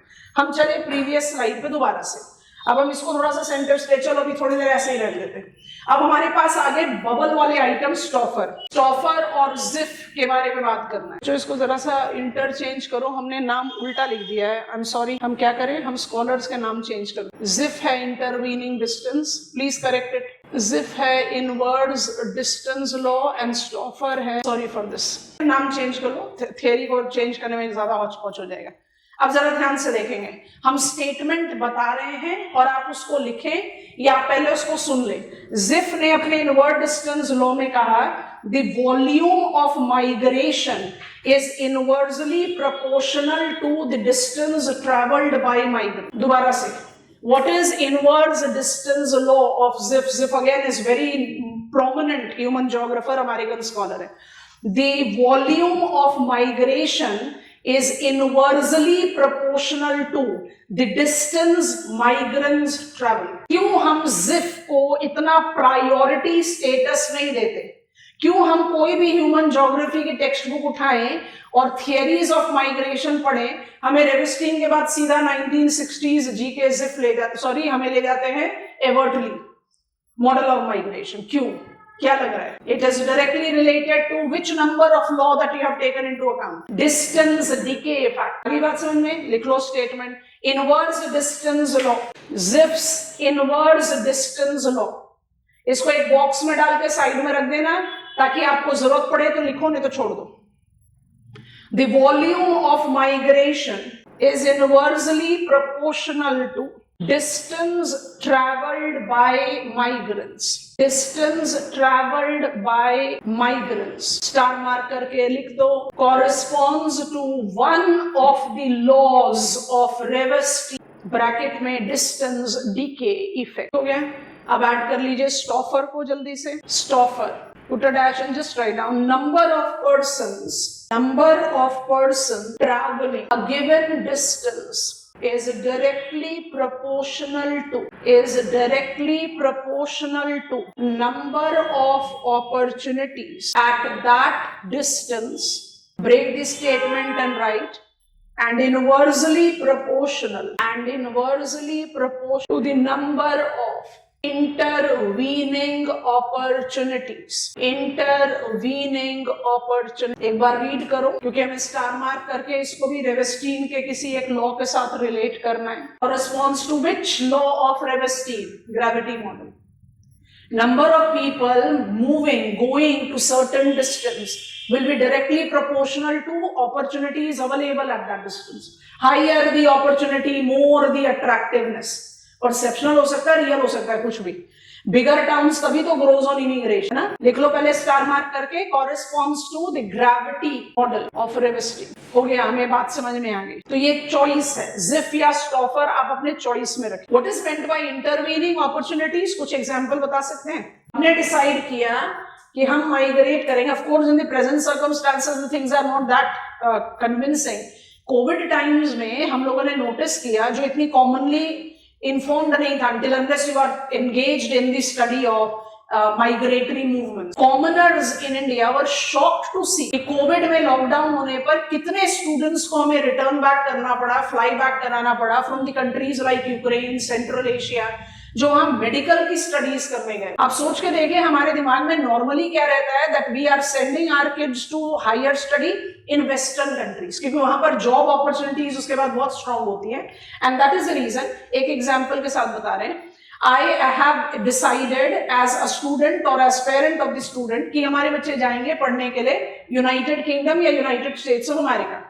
Speaker 1: हम चले प्रीवियस स्लाइड पे दोबारा से। अब हम इसको थोड़ा सा सेंटर स्टेज, चलो अभी थोड़ी देर ऐसे ही रख देते हैं। अब हमारे पास आगे बबल वाले आइटम स्टॉफर और जिफ के बारे में बात करना है। जो इसको जरा सा इंटरचेंज करो, हमने नाम उल्टा लिख दिया है, आई एम सॉरी। हम क्या करें, हम स्कॉलर्स के नाम चेंज कर। जिफ है intervening distance, please correct it. Zipf है inwards distance law and Stouffer है, सॉरी फॉर दिस, नाम चेंज कर लो। थियरी को चेंज करने में ज्यादा हौच-पौच हो जाएगा। अब जरा ध्यान से देखेंगे, हम स्टेटमेंट बता रहे हैं और आप उसको लिखें या पहले उसको सुन लें। जिफ ने अपने इनवर्ड डिस्टेंस लॉ में कहा, the volume of migration is inversely proportional to the distance travelled by migrant. दोबारा से, what is inverse distance law of Zipf? Zipf again is very prominent human geographer, American scholar है। The volume of migration is inversely proportional to the distance migrants travel. क्यों हम GIF को इतना priority status नहीं देते? क्यों हम कोई भी ह्यूमन ज्योग्राफी की टेक्स्ट बुक उठाएं और थियरीज ऑफ माइग्रेशन पढ़ें, हमें रेवेस्टीन के बाद सीधा 1960s जीके जिफ ले जाते, सॉरी हमें ले जाते हैं एवर्टली मॉडल ऑफ माइग्रेशन। क्यों? क्या लग रहा है? It is directly related to which number of law that you have taken into account? Distance decay effect. अगली बात समझ में, लिख लो statement. Inverse distance law, Zipf's inverse distance law. इसको एक बॉक्स में डाल के साइड में रख देना, ताकि आपको जरूरत पड़े तो लिखो, नहीं तो छोड़ दो। The volume of migration is inversely proportional to distance traveled by migrants. Distance traveled by migrants. Star mark करके लिख दो। Corresponds to one of the laws of Revesty. Bracket में distance decay effect। हो गया? अब ऐड कर लीजिए Stouffer को जल्दी से। Stouffer, put a dash and just write down number of persons traveling a given distance is directly proportional to number of opportunities at that distance. Break the statement and write, and inversely proportional to the number of intervening opportunities. एक बार read करो, क्योंकि हमें star mark करके इसको भी रेवेस्टीन के किसी एक लॉ के साथ रिलेट करना है। Corresponds to which law of Revestín? Gravity model. Number of people going to certain distance will be directly proportional to opportunities available at that distance. Higher the opportunity, more the attractiveness. Perceptual हो सकता है, real हो सकता है, कुछ भी। बिगर towns तभी तो ग्रोज ऑन इमिग्रेशन ना। लिख लो पहले स्टार मार्क करके, corresponds to the gravity model of Ravenstein. हो गया, हमें बात समझ में आ गई। तो ये चॉइस है, जिफ या स्टॉफर आप अपने चॉइस में रखें। What is meant by intervening opportunities, कुछ एग्जांपल बता सकते हैं? हमने डिसाइड किया कि हम माइग्रेट करेंगे। Of course in the present circumstances the things are not that convincing. COVID times में हम लोगों ने नोटिस किया, जो इतनी कॉमनली इन्फॉर्म्ड नहीं था until unless you are engaged in the study of migratory movements. Commoners in India were shocked to see कि कोविड में लॉकडाउन होने पर कितने स्टूडेंट्स को हमें रिटर्न बैक करना पड़ा, फ्लाई बैक कराना पड़ा from the countries like Ukraine, central Asia, जो हम मेडिकल की स्टडीज करने गए। आप सोच के देखिए, हमारे दिमाग में नॉर्मली क्या रहता है, that we are sending our kids to higher study in western countries, क्योंकि वहां पर जॉब अपॉर्चुनिटीज उसके बाद बहुत स्ट्रांग होती है। And that is the reason. एक एग्जांपल के साथ बता रहे हैं, I have decided as a student or as parent of the student कि हमारे बच्चे जाएंगे पढ़ने के लिए यूनाइटेड किंगडम या United States of America,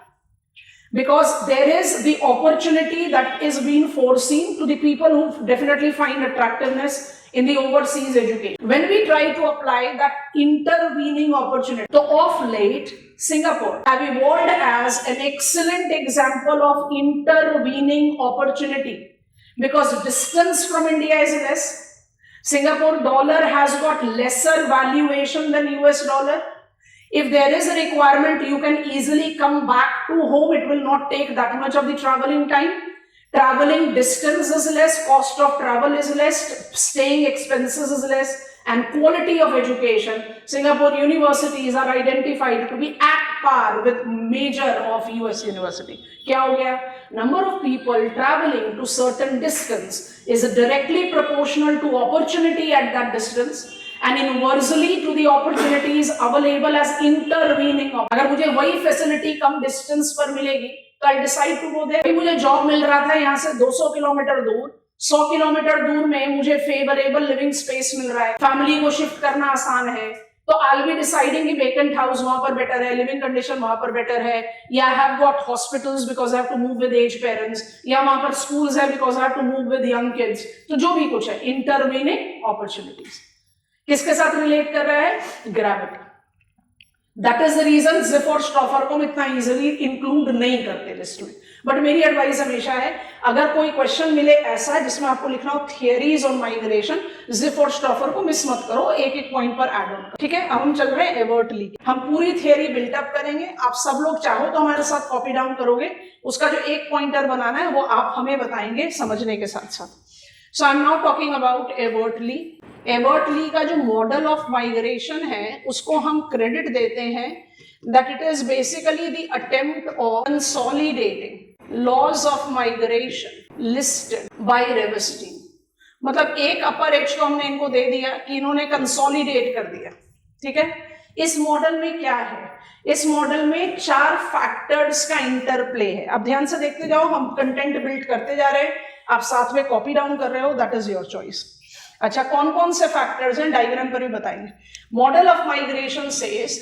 Speaker 1: because there is the opportunity that is being foreseen to the people who definitely find attractiveness in the overseas education. When we try to apply that intervening opportunity, so of late Singapore have evolved as an excellent example of intervening opportunity. Because distance from India is less, Singapore dollar has got lesser valuation than US dollar. If there is a requirement, you can easily come back to home. It will not take that much of the traveling time. Traveling distance is less, cost of travel is less, staying expenses is less, and quality of education. Singapore universities are identified to be at par with major of US university. क्या हो गया? Number of people traveling to certain distance is directly proportional to opportunity at that distance and inversely to the opportunities available as intervening. अगर मुझे वही facility कम distance पर मिलेगी, तो I decide to go there. मुझे जॉब मिल रहा था यहाँ से 200 किलोमीटर दूर, 100 किलोमीटर दूर में मुझे फेवरेबल लिविंग स्पेस मिल रहा है, फैमिली को शिफ्ट करना आसान है, तो I'll be deciding कि vacant house वहां पर बेटर है, लिविंग कंडीशन वहां पर बेटर है, या I have got hospitals because I have to move with aged parents, या वहां पर schools है because I have to move with young kids. तो जो भी कुछ है, intervening opportunities किसके साथ रिलेट कर रहा है? Gravity. That is the reason Zipf और स्टॉफर को हम इतना इजीली इंक्लूड नहीं करते लिस्ट में। बट मेरी एडवाइस हमेशा है, अगर कोई क्वेश्चन मिले ऐसा जिसमें आपको लिखना हो थियरीज ऑन माइग्रेशन, जिफ और स्टॉफर को मिस मत करो, एक एक पॉइंट पर ऐड ऑन। ठीक है, अब हम चल रहे हैं एवर्ट ली। हम पूरी थियरी बिल्टअप करेंगे, आप सब लोग चाहो तो हमारे साथ कॉपी डाउन करोगे, उसका जो एक पॉइंटर बनाना है वो आप हमें बताएंगे समझने के साथ साथ। So I am now talking about Everett Lee. Everett Lee का जो मॉडल ऑफ माइग्रेशन है उसको हम क्रेडिट देते हैं that it is basically the attempt of consolidating laws of migration listed by Ravenstein. मतलब एक अपर एज को हमने इनको दे दिया कि इन्होंने कंसोलिडेट कर दिया। ठीक है, इस मॉडल में क्या है? इस मॉडल में 4 फैक्टर्स का इंटरप्ले है। अब ध्यान से देखते जाओ, हम कंटेंट बिल्ड करते जा रहे हैं, आप साथ में कॉपी डाउन कर रहे हो, दैट इज योर चॉइस। अच्छा, कौन कौन से फैक्टर्स हैं डायग्राम पर भी बताएंगे। Model of migration says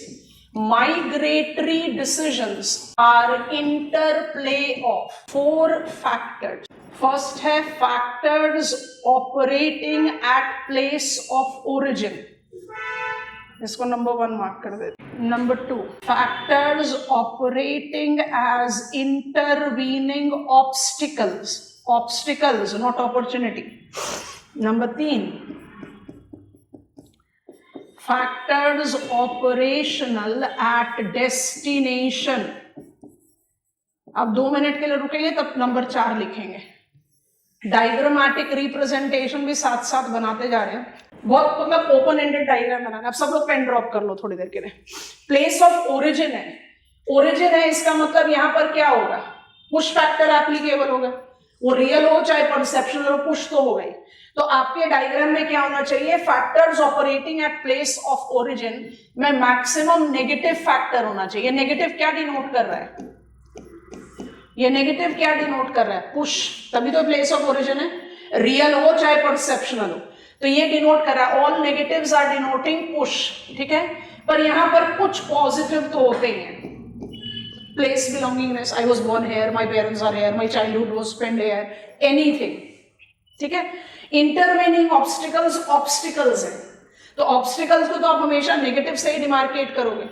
Speaker 1: migratory decisions are interplay of 4 factors. First है factors operating at place of origin, इसको नंबर 1 मार्क कर देते। Number 2 factors operating as intervening obstacles, obstacles not opportunity. Number 3 factors operational at destination. अब 2 minute के लिए रुकेंगे तब number 4 लिखेंगे। डायग्रामेटिक रिप्रेजेंटेशन भी साथ साथ बनाते जा रहे हैं, बहुत मतलब ओपन एंडेड डायग्राम बनाना। अब सब लोग पेन ड्रॉप कर लो थोड़ी देर के लिए। प्लेस ऑफ ओरिजिन है, ओरिजिन है, इसका मतलब यहां पर क्या होगा? पुश फैक्टर एप्लीकेबल होगा, वो रियल हो चाहे परसेप्शनल हो, पुश तो हो गई। तो आपके डायग्राम में क्या होना चाहिए? Factors operating at place of origin में मैक्सिमम नेगेटिव फैक्टर होना चाहिए। नेगेटिव क्या डिनोट कर रहा है? ये नेगेटिव क्या डिनोट कर रहा है? पुश, तभी तो प्लेस ऑफ ओरिजिन है, रियल हो चाहे परसेप्शनल हो। तो ये डिनोट कर रहा है, all negatives are denoting push. ठीक है, पर यहां पर कुछ पॉजिटिव तो होते ही हैं। Place belongingness, I was born here, my parents are here, my childhood was spend here, anything. ठीक है। इंटरवेनिंग ऑब्स्टिकल्स, ऑब्स्टिकल्स है, तो ऑब्स्टिकल्स को तो आप हमेशा नेगेटिव से ही डिमार्केट करोगे।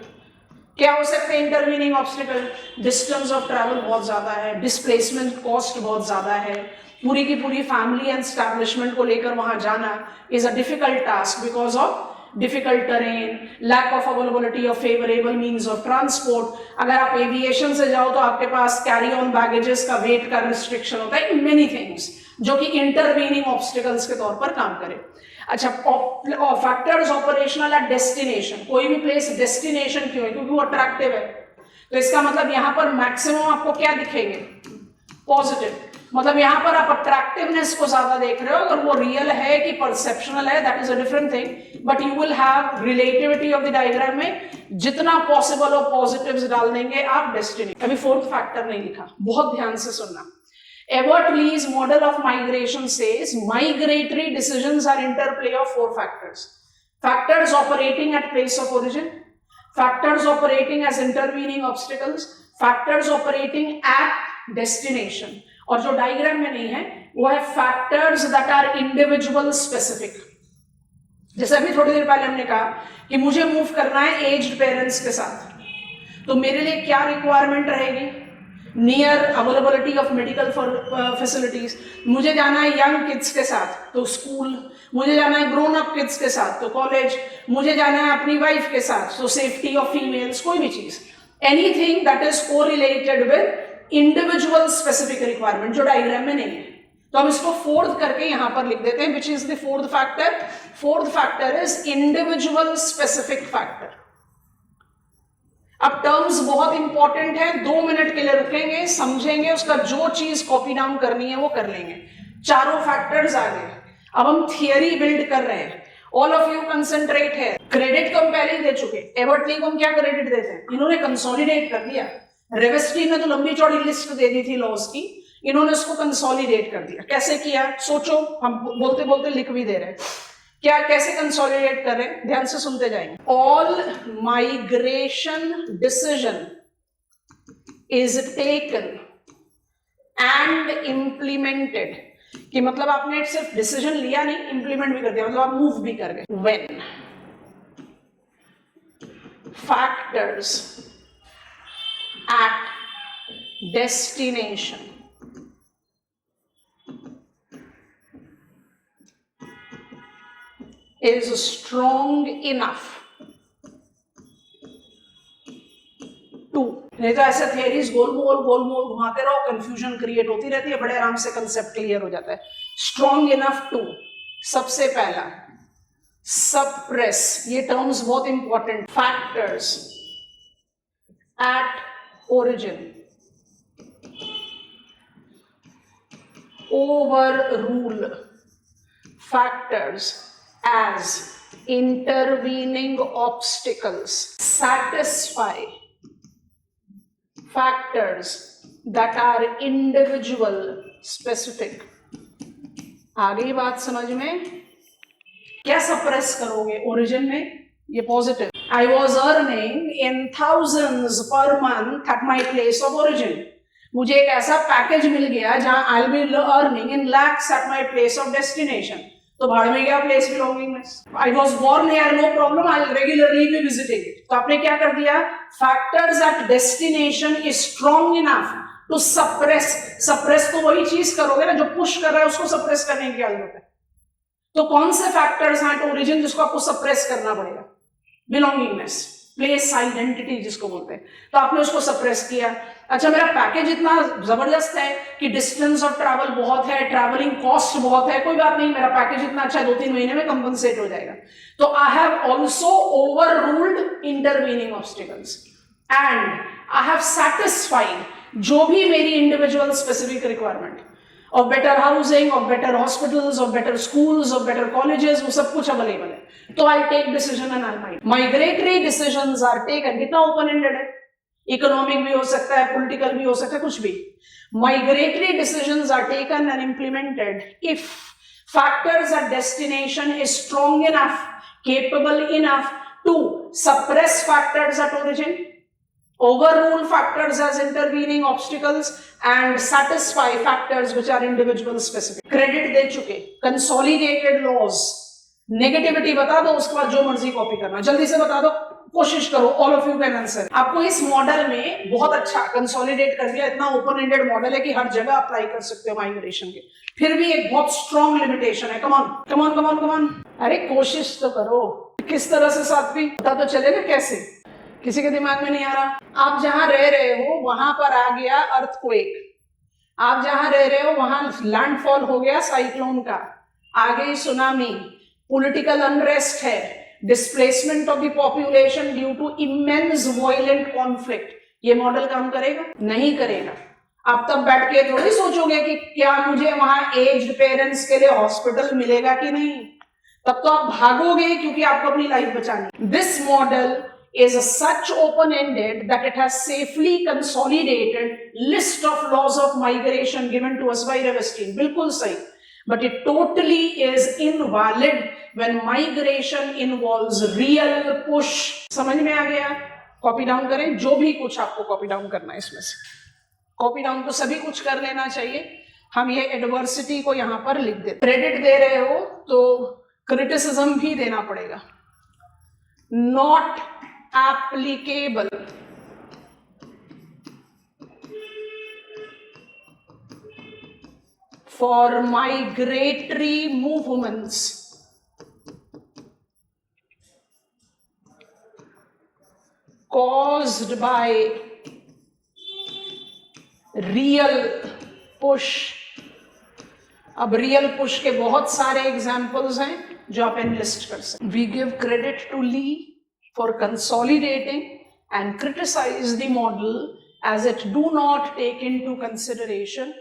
Speaker 1: क्या हो सकते हैं intervening obstacle? Distance of travel बहुत ज्यादा है, डिस्प्लेसमेंट कॉस्ट बहुत ज्यादा है, पूरी की पूरी फैमिली एंड एस्टैब्लिशमेंट को लेकर वहां जाना is a difficult task because of difficult terrain, lack of availability of favourable means of transport. अगर आप एविएशन से जाओ तो आपके पास कैरी ऑन बैगेजेस का वेट का रिस्ट्रिक्शन होता है, मेनी थिंग्स जो कि इंटरवेनिंग ऑब्स्टिकल्स के तौर पर काम करे। अच्छा, फैक्टर्स ऑपरेशनल एट डेस्टिनेशन, कोई भी प्लेस डेस्टिनेशन क्यों है? क्योंकि वो अट्रैक्टिव है। तो इसका मतलब यहां पर मैक्सिमम आपको क्या दिखेंगे? पॉजिटिव। मतलब यहां पर आप अट्रैक्टिवनेस को ज्यादा देख रहे हो। अगर वो रियल है कि परसेप्शनल है, that is a different thing, but you will have relativity of the diagram में जितना पॉसिबल हो पॉजिटिव्स डाल देंगे आप डेस्टिनेशन। अभी फोर्थ फैक्टर नहीं लिखा, बहुत ध्यान से सुनना। Ebert Lee's model of migration says migratory decisions are interplay of four factors. Factors operating at place of origin, factors operating as intervening obstacles, factors operating at destination. और जो diagram में नहीं है वो है factors that are individual specific. जैसे अभी थोड़ी देर पहले हमने कहा कि मुझे मूव करना है एज्ड पेरेंट्स के साथ, तो मेरे लिए क्या रिक्वायरमेंट रहेगी? Near availability of medical facilities. मुझे जाना है यंग किड्स के साथ तो स्कूल, मुझे जाना है ग्रोन अप किड्स के साथ तो कॉलेज, मुझे जाना है अपनी वाइफ के साथ तो सेफ्टी ऑफ फीमेल्स, कोई भी चीज, anything that is correlated with individual specific requirement जो डायग्राम में नहीं है। तो हम इसको फोर्थ करके यहां पर लिख देते हैं, which is the fourth factor. Fourth factor is individual specific factor. अब टर्म्स बहुत इंपॉर्टेंट है, 2 मिनट के लिए रुकेंगे, समझेंगे, उसका जो चीज कॉपी डाउन करनी है वो कर लेंगे। चारों फैक्टर्स आ गए, अब हम थियरी बिल्ड कर रहे हैं। ऑल ऑफ यू कंसंट्रेट है। क्रेडिट को हम पहले ही दे चुके। एबर्ट ली को हम क्या क्रेडिट देते हैं? इन्होंने कंसोलिडेट कर दिया। रेवेस्टी ने तो लंबी चौड़ी लिस्ट दे दी थी लॉज की, इन्होंने उसको कंसोलिडेट कर दिया। कैसे किया सोचो, हम बोलते बोलते लिख भी दे रहे हैं। क्या, कैसे कंसोलिडेट कर रहे हैं? ध्यान से सुनते जाएंगे। All migration decision is taken and implemented, कि मतलब आपने सिर्फ डिसीजन लिया नहीं, इंप्लीमेंट भी कर दिया, मतलब आप मूव भी कर गए। When factors at destination is strong enough to, नहीं तो ऐसे थियरीज गोल घुमाते रहो, कंफ्यूजन क्रिएट होती रहती है, बड़े आराम से कंसेप्ट क्लियर हो जाता है। स्ट्रॉन्ग इनफ टू, सबसे पहला सप्रेस, ये टर्म्स बहुत important. Factors at origin, over rule factors as intervening obstacles, satisfy factors that are individual specific। आ गई बात समझ में? क्या सप्रेस करोगे ओरिजिन में? ये positive. I was earning in thousands per month at my place of origin। मुझे एक ऐसा पैकेज मिल गया जहां I'll be earning in lakhs at my place of destination। तो भाड़ में गया place belongingness. I was born here, no problem, I regularly be visiting it. तो आपने क्या कर दिया? Factors at destination is strong enough to suppress. Suppress तो वही चीज करोगे ना जो पुश कर रहा है, उसको सप्रेस करने की जरूरत है। तो कौन से फैक्टर्स हैं एट ओरिजिन जिसको आपको सप्रेस करना पड़ेगा? बिलोंगिंगनेस, प्लेस आइडेंटिटी जिसको बोलते हैं, तो आपने उसको सप्रेस किया। अच्छा, मेरा पैकेज इतना जबरदस्त है कि डिस्टेंस ऑफ ट्रैवल बहुत है, ट्रैवलिंग कॉस्ट बहुत है, कोई बात नहीं, मेरा पैकेज इतना अच्छा है 2-3 महीने में कंपनसेट हो जाएगा। तो I have also over ruled intervening obstacles and I have satisfied जो भी मेरी individual specific requirement of better housing, of better hospitals, of better schools, of better colleges, वो सब कुछ अवेलेबल है। तो I take decision and I might. Migratory decisions are taken, कितना open ended है, इकोनॉमिक भी हो सकता है, पॉलिटिकल भी हो सकता है, कुछ भी। Migratory decisions are taken and implemented if factors at destination is strong enough, capable enough to suppress factors at origin overrule factors as intervening obstacles and satisfy factors which are individual specific. Credit दे चुके, consolidated laws, negativity बता दो, उसके बाद जो मर्जी copy करना, जल्दी से बता दो, कोशिश करो, all of you can answer. आपको इस मॉडल में बहुत अच्छा कंसोलिडेट कर दिया, इतना ओपन एंडेड मॉडल है कि हर जगह अप्लाई कर सकते हो माइग्रेशन के, फिर भी एक बहुत स्ट्रॉन्ग लिमिटेशन है। कमॉन कमॉन कमॉन कमॉन, अरे कोशिश तो करो। किस तरह से साथी पता तो चले ना कैसे, किसी के दिमाग में नहीं आ रहा। आप जहां रह रहे हो वहां पर आ गया अर्थक्वेक, आप जहां रह रहे हो वहां लैंडफॉल हो गया साइक्लोन का, आ गई सुनामी, पॉलिटिकल अनरेस्ट है, displacement of the population due to immense violent conflict, ये मॉडल काम करेगा? नहीं करेगा। आप तब बैठ के थोड़ी सोचोगे कि क्या मुझे वहां एज्ड पेरेंट्स के लिए हॉस्पिटल मिलेगा कि नहीं, तब तो आप भागोगे क्योंकि आपको अपनी लाइफ बचानी। This model is such open-ended that it has safely consolidated list of laws of migration given to us by Revestine. बिल्कुल सही, but it totally is invalid when migration involves real push. समझ में आ गया? Copy down करें, जो भी कुछ आपको कॉपी डाउन करना है इसमें से, कॉपी डाउन तो सभी कुछ कर लेना चाहिए। हम ये एडवर्सिटी को यहाँ पर लिख देते। क्रेडिट दे रहे हो तो क्रिटिसिज्म भी देना पड़ेगा। Not applicable for migratory movements caused by real push। अब रियल पुश के बहुत सारे एग्जाम्पल्स हैं जो आप एनलिस्ट कर सकते। We give credit to Lee for consolidating and criticize the model as it do not take into consideration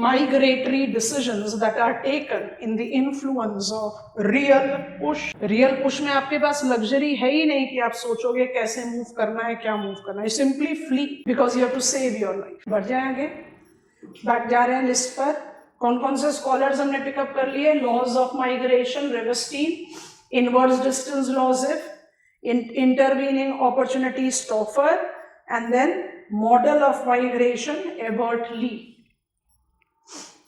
Speaker 1: migratory decisions that are taken in the influence of real push। real push में आपके पास luxury है ही नहीं कि आप सोचोगे कैसे move करना है, क्या मूव करना है, simply flee because you have to save your life. बढ़ जाएंगे, बैठ जा रहे हैं लिस्ट पर। कौन कौन से स्कॉलर्स हमने पिकअप कर लिए? Laws of migration Ravenstein, inverse distance law Zipf, intervening opportunity Stauffer, and then model of migration Ebert Lee।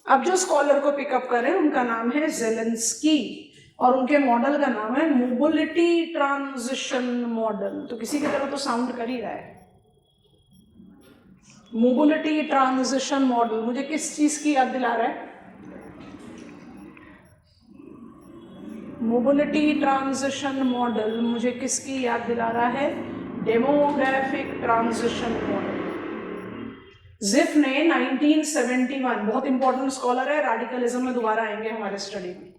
Speaker 1: अब जो स्कॉलर को पिकअप करें उनका नाम है जेलेंस्की और उनके मॉडल का नाम है मोबिलिटी ट्रांजिशन मॉडल। तो किसी की तरह तो साउंड कर ही रहा है, मोबिलिटी ट्रांजिशन मॉडल। मुझे किस चीज की याद दिला रहा है? मोबिलिटी ट्रांजिशन मॉडल मुझे किसकी याद दिला रहा है? Demographic transition model. जिफ ने 1971, बहुत इंपॉर्टेंट स्कॉलर है, रेडिकलिज्म में दोबारा आएंगे हमारे स्टडी में।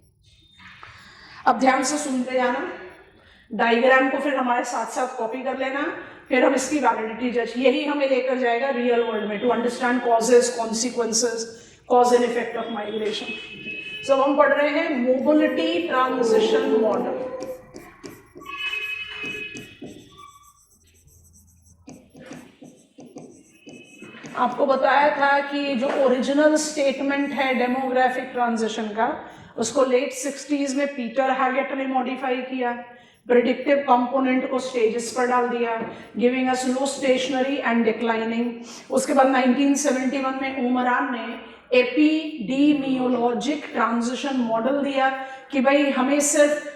Speaker 1: अब ध्यान से सुनते जाना, डायग्राम को फिर हमारे साथ साथ कॉपी कर लेना, फिर हम इसकी वैलिडिटी जज, यही हमें लेकर जाएगा रियल वर्ल्ड में to understand causes, consequences, cause and effect of migration. सब हम पढ़ रहे हैं मोबिलिटी ट्रांजिशन मॉडल। आपको बताया था कि जो ओरिजिनल स्टेटमेंट है डेमोग्राफिक ट्रांजिशन का, उसको लेट 60s में पीटर हैगेट ने मॉडिफाई किया, प्रेडिक्टिव कंपोनेंट को स्टेजेस पर डाल दिया, giving us low stationary and declining. उसके बाद 1971 में उमरान ने एपिडीमियोलॉजिक ट्रांजिशन मॉडल दिया कि भाई हमें सिर्फ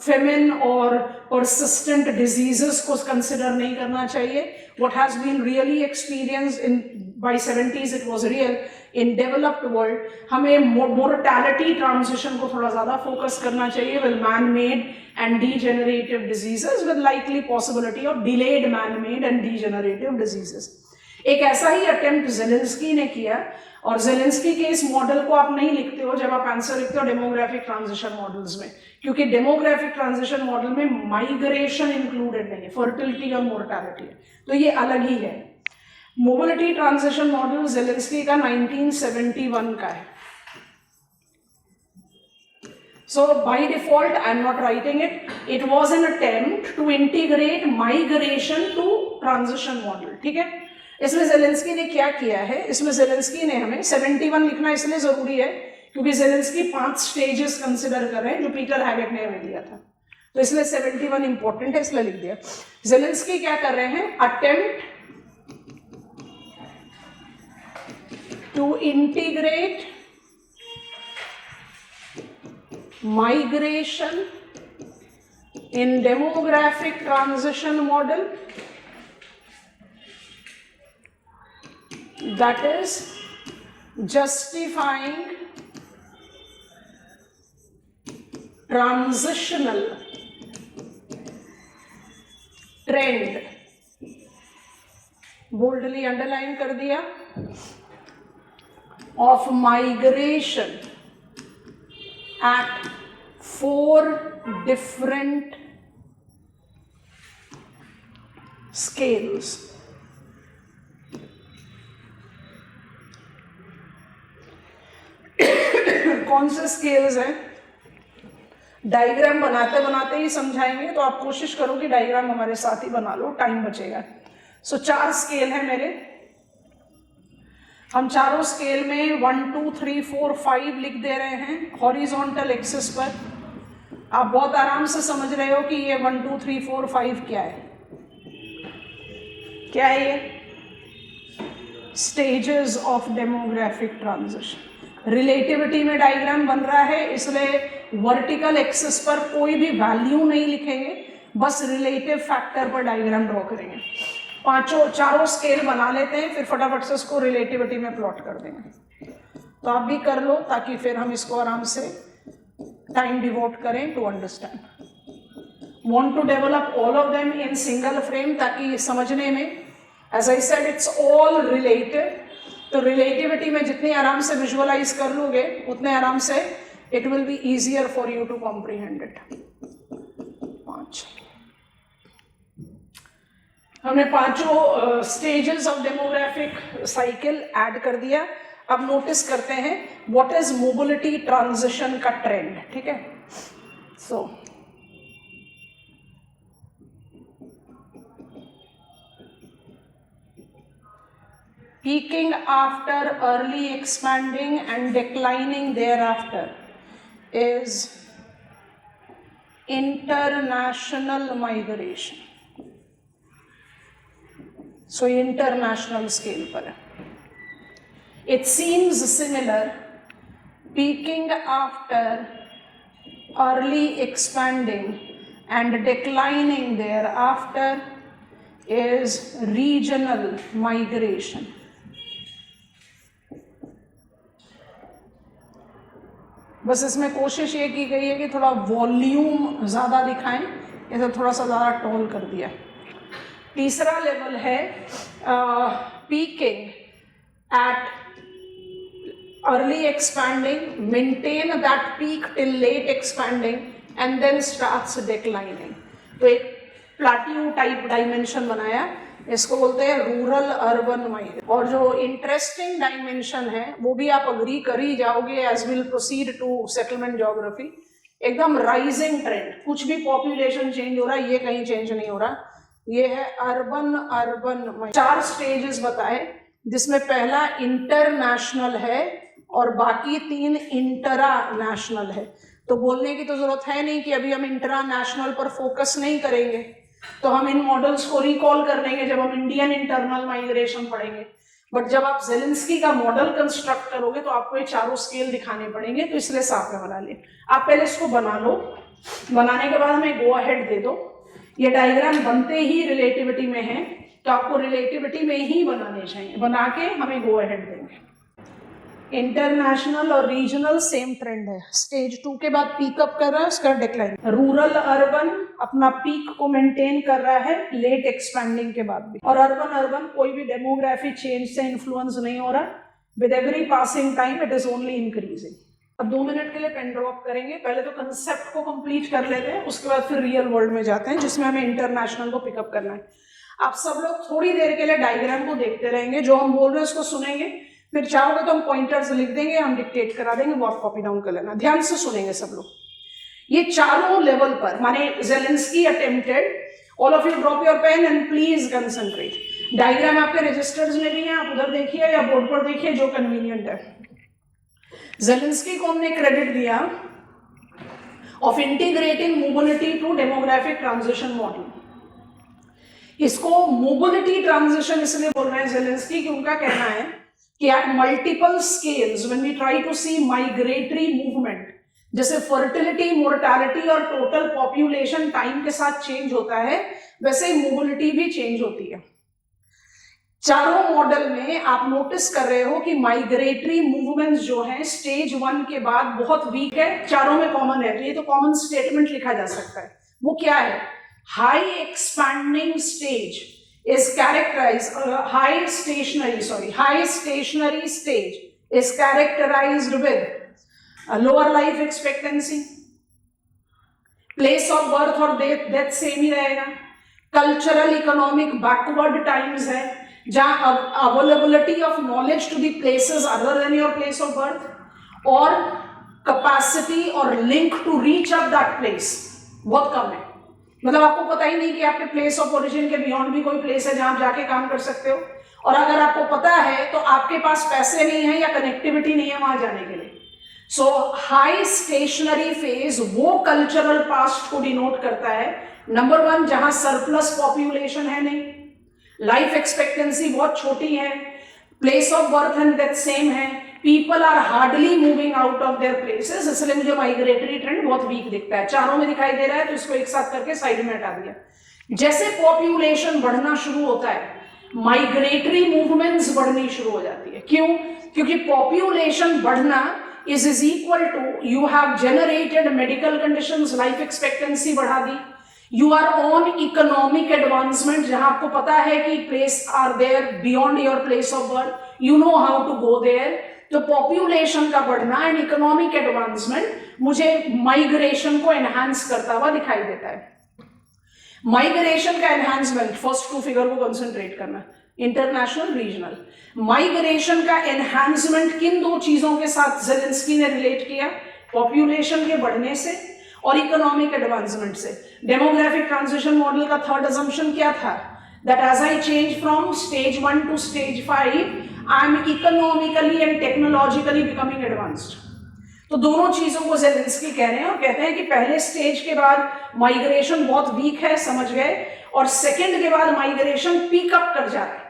Speaker 1: फेमिन और परसिस्टेंट डिजीजेस को कंसिडर नहीं करना चाहिए। What has been really experienced in by 70s it was real in developed world, हमें मोर्टैलिटी ट्रांजिशन को थोड़ा ज्यादा फोकस करना चाहिए with man made and degenerative diseases with likely possibility of delayed man made and degenerative diseases. एक ऐसा ही attempt Zelensky ने किया, और जेलेंस्की के इस मॉडल को आप नहीं लिखते हो जब आप आंसर लिखते हो डेमोग्राफिक ट्रांजिशन मॉडल्स में, क्योंकि डेमोग्राफिक ट्रांजिशन मॉडल में माइग्रेशन इंक्लूडेड नहीं है, फर्टिलिटी और मोर्टैलिटी है, तो ये अलग ही है। मोबिलिटी ट्रांजिशन मॉडल जेलेंस्की का 1971 का है। So by default I am not writing it, it was an attempt to integrate migration to transition model। ठीक है, इसमें जेलेंस्की ने क्या किया है? इसमें जेलेंस्की ने हमें 71 लिखना इसलिए जरूरी है क्योंकि जेलेंस्की 5 स्टेजेस कंसिडर कर रहे हैं जो पीटर हैगेट ने हमें दिया था। तो इसलिए 71 इंपॉर्टेंट है, इसलिए लिख दिया। ज़ेलेंस्की क्या कर रहे हैं? Attempt to integrate migration in demographic transition model, that is justifying transitional trend, boldly underline कर दिया, of migration at 4 different scales. कौन से स्केल्स हैं? डायग्राम बनाते बनाते ही समझाएंगे, तो आप कोशिश करो कि डायग्राम हमारे साथ ही बना लो, टाइम बचेगा। सो 4 स्केल है मेरे, हम चारों स्केल में 1 2 3 4 5 लिख दे रहे हैं हॉरिजॉन्टल एक्सिस पर। आप बहुत आराम से समझ रहे हो कि ये 1 2 3 4 5 क्या है। क्या है ये? Stages of demographic transition. Relativity में डायग्राम बन रहा है, इसलिए वर्टिकल एक्सिस पर कोई भी वैल्यू नहीं लिखेंगे, बस रिलेटिव फैक्टर पर डायग्राम ड्रॉ करेंगे। चारों स्केल बना लेते हैं, फिर फटाफट से इसको रिलेटिविटी में प्लॉट कर देंगे। तो आप भी कर लो, ताकि फिर हम इसको आराम से टाइम डिवोट करें to understand. want to develop all of them in single frame, ताकि समझने में, as I said, it's all related. तो रिलेटिविटी में जितनी आराम से विजुअलाइज कर लोगे उतने आराम से it will be easier for you to comprehend it. 5 हमने 5 stages of demographic cycle add कर दिया। अब नोटिस करते हैं व्हाट इज मोबिलिटी ट्रांजिशन का ट्रेंड। ठीक है, सो peaking after early expanding and declining thereafter is international migration. So international scale पर it seems similar. Peaking after early expanding and declining thereafter is regional migration. बस इसमें कोशिश ये की गई है कि थोड़ा वॉल्यूम ज़्यादा दिखाएं, इसे थोड़ा सा ज़्यादा टॉल कर दिया। तीसरा लेवल है peaking at early expanding, maintain that peak till late expanding and then starts declining. तो एक प्लाट्यू टाइप डायमेंशन बनाया, इसको बोलते हैं रूरल अर्बन माइग्रेशन। और जो इंटरेस्टिंग डायमेंशन है वो भी आप अग्री कर ही जाओगे as will proceed to settlement geography, एकदम राइजिंग ट्रेंड। कुछ भी पॉपुलेशन चेंज हो रहा है, ये कहीं चेंज नहीं हो रहा। ये है अर्बन 4 स्टेजेस बताए, जिसमें पहला इंटरनेशनल है और बाकी 3 इंट्रा नेशनल है। तो बोलने की तो जरूरत है नहीं कि अभी हम इंट्रा नेशनल पर फोकस नहीं करेंगे, तो हम इन मॉडल्स को रिकॉल कर लेंगे जब हम इंडियन इंटरनल माइग्रेशन पढ़ेंगे। बट जब आप ज़ेलेंस्की का मॉडल कंस्ट्रक्ट करोगे तो आपको ये चारों स्केल दिखाने पड़ेंगे, तो इसलिए साथ में बना लिए। आप पहले इसको बना लो, बनाने के बाद हमें गो अहेड दे दो। ये डायग्राम बनते ही रिलेटिविटी में है, तो आपको रिलेटिविटी में ही बनाने चाहिए, बना के हमें गो अहेड देंगे। इंटरनेशनल और रीजनल सेम ट्रेंड है। स्टेज 2 के बाद पीकअप कर रहा है, उसका डिक्लाइन। रूरल अर्बन अपना पीक को मेंटेन कर रहा है लेट एक्सपैंडिंग के बाद भी, और अर्बन कोई भी डेमोग्राफी चेंज से इन्फ्लुएंस नहीं हो रहा। With every passing time it is only increasing. अब 2 मिनट के लिए पेन ड्रॉप करेंगे, पहले तो कंसेप्ट को कंप्लीट कर लेते हैं, उसके बाद फिर रियल वर्ल्ड में जाते हैं जिसमें हमें इंटरनेशनल को पिकअप करना है। आप सब लोग थोड़ी देर के लिए डायग्राम को देखते रहेंगे, जो हम बोल रहे हैं उसको सुनेंगे, फिर चाहोगे तो हम पॉइंटर्स लिख देंगे, हम डिक्टेट करा देंगे, वो आप कॉपी डाउन कर लेना। ध्यान से सुनेंगे सब लोग। ये चारों लेवल पर, माने Zelinsky attempted, all of you drop your pen and please concentrate. Diagram आपके रजिस्टर्स में भी है, आप उधर देखिए या बोर्ड पर देखिए, जो कन्वीनियंट है। ज़ेलेंस्की को हमने क्रेडिट दिया of integrating mobility to demographic transition model. इसको mobility transition इसलिए बोल रहे हैं ज़ेलेंस्की कि उनका कहना है कि at multiple scales when we try to see migratory movement, जैसे fertility, mortality और total population time के साथ change होता है, वैसे ही mobility भी change होती है। चारों मॉडल में आप नोटिस कर रहे हो कि माइग्रेटरी मूवमेंट्स जो हैं स्टेज 1 के बाद बहुत वीक है, चारों में कॉमन है, तो ये तो कॉमन स्टेटमेंट लिखा जा सकता है। वो क्या है? High expanding stage is characterise, high stationary stage is characterized with lower life expectancy, place of birth और डेथ सेम ही रहेगा, कल्चरल इकोनॉमिक बैकवर्ड टाइम्स है जहां availability of knowledge to the places other than your place of birth, और capacity और link to reach up that place बहुत कम है। मतलब आपको पता ही नहीं कि आपके प्लेस ऑफ ओरिजिन के बियॉन्ड भी कोई प्लेस है जहां आप जाके काम कर सकते हो, और अगर आपको पता है तो आपके पास पैसे नहीं है या कनेक्टिविटी नहीं है वहां जाने के लिए। सो हाई स्टेशनरी फेज वो कल्चरल पास्ट को डिनोट करता है, नंबर 1 जहां सरप्लस पॉपुलेशन है नहीं, लाइफ एक्सपेक्टेंसी बहुत छोटी है, place of birth and death same है, people are hardly moving out of their places, इसलिए मुझे माइग्रेटरी ट्रेंड बहुत वीक दिखता है। चारों में दिखाई दे रहा है तो इसको एक साथ करके साइड में हटा दिया। जैसे पॉपुलेशन बढ़ना शुरू होता है, माइग्रेटरी मूवमेंट्स बढ़नी शुरू हो जाती है। क्यों? क्योंकि पॉपुलेशन बढ़ना is equal to you have generated medical conditions, life expectancy बढ़ा दी, you are on economic advancement जहां आपको पता है कि place are there beyond your place of birth, you know how to go there. तो पॉपुलेशन का बढ़ना एंड इकोनॉमिक एडवांसमेंट मुझे माइग्रेशन को एनहांस करता हुआ दिखाई देता है। माइग्रेशन का एनहांसमेंट, फर्स्ट 2 फिगर को कंसंट्रेट करना, इंटरनेशनल, रीजनल। माइग्रेशन का एनहांसमेंट किन 2 चीजों के साथ ज़ेलेंस्की ने रिलेट किया? पॉपुलेशन के बढ़ने से और इकोनॉमिक एडवांसमेंट से। डेमोग्राफिक ट्रांजिशन मॉडल का थर्ड असम्पशन क्या था? That as I change from stage 1 to stage 5 I am economically and technologically becoming advanced. तो दोनों चीजों को ज़ेलेंस्की कह रहे हैं और कहते हैं कि पहले स्टेज के बाद माइग्रेशन बहुत वीक है, समझ गए, और सेकेंड के बाद माइग्रेशन पिकअप कर जा रहा है।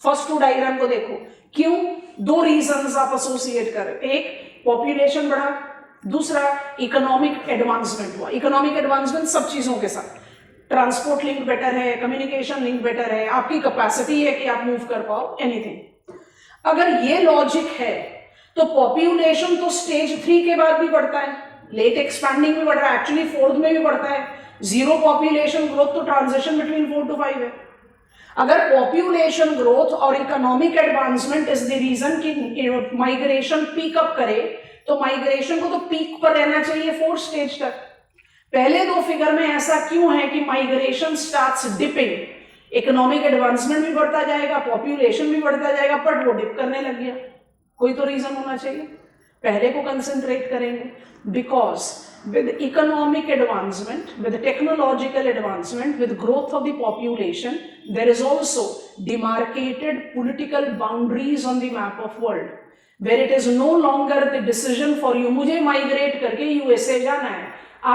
Speaker 1: फर्स्ट 2 डायग्राम को देखो, क्यों? 2 रीजंस आप एसोसिएट करें, एक पॉपुलेशन बढ़ा, दूसरा इकोनॉमिक एडवांसमेंट हुआ। इकोनॉमिक एडवांसमेंट सब चीजों के साथ, ट्रांसपोर्ट लिंक बेटर है, कम्युनिकेशन लिंक बेटर है, आपकी कैपेसिटी है कि आप मूव कर पाओ, एनीथिंग। अगर ये लॉजिक है तो पॉपुलेशन तो स्टेज 3 के बाद भी बढ़ता है, लेट एक्सपैंडिंग में बढ़ रहा है, एक्चुअली 4th में भी बढ़ता है। 0 पॉपुलेशन ग्रोथ तो ट्रांजिशन बिटवीन 4 to 5 है। अगर पॉपुलेशन ग्रोथ और economic advancement is the reason कि माइग्रेशन पिकअप करे, तो माइग्रेशन को तो पीक पर रहना चाहिए 4th स्टेज तक। पहले 2 फिगर में ऐसा क्यों है कि migration starts dipping? Economic advancement भी बढ़ता जाएगा, पॉपुलेशन भी बढ़ता जाएगा, बट वो डिप करने लग गया। कोई तो रीजन होना चाहिए, पहले को कंसंट्रेट करेंगे। Because with economic advancement, with technological advancement, with growth of the population, there is also demarcated political boundaries on the map of world, where it is no longer the decision for you, मुझे migrate करके USA जाना है,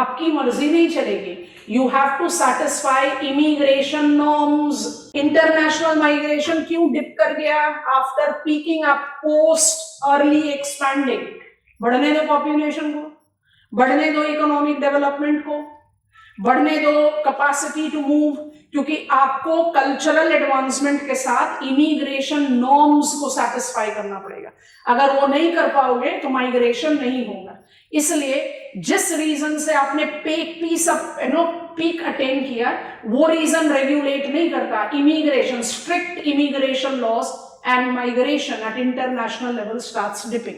Speaker 1: आपकी मर्जी नहीं चलेगी, you have to satisfy immigration norms। International migration क्यों dip कर गया? After peeking up post early expanding. बढ़ने दो पॉपुलेशन को, बढ़ने दो इकोनॉमिक डेवलपमेंट को, बढ़ने दो कैपेसिटी टू मूव, क्योंकि आपको कल्चरल एडवांसमेंट के साथ इमिग्रेशन नॉर्म्स को सेटिस्फाई करना पड़ेगा। अगर वो नहीं कर पाओगे तो माइग्रेशन नहीं होगा। इसलिए जिस रीजन से आपने पीक अटेन किया, वो रीजन रेगुलेट नहीं करता immigration, strict immigration laws and migration at international level starts dipping.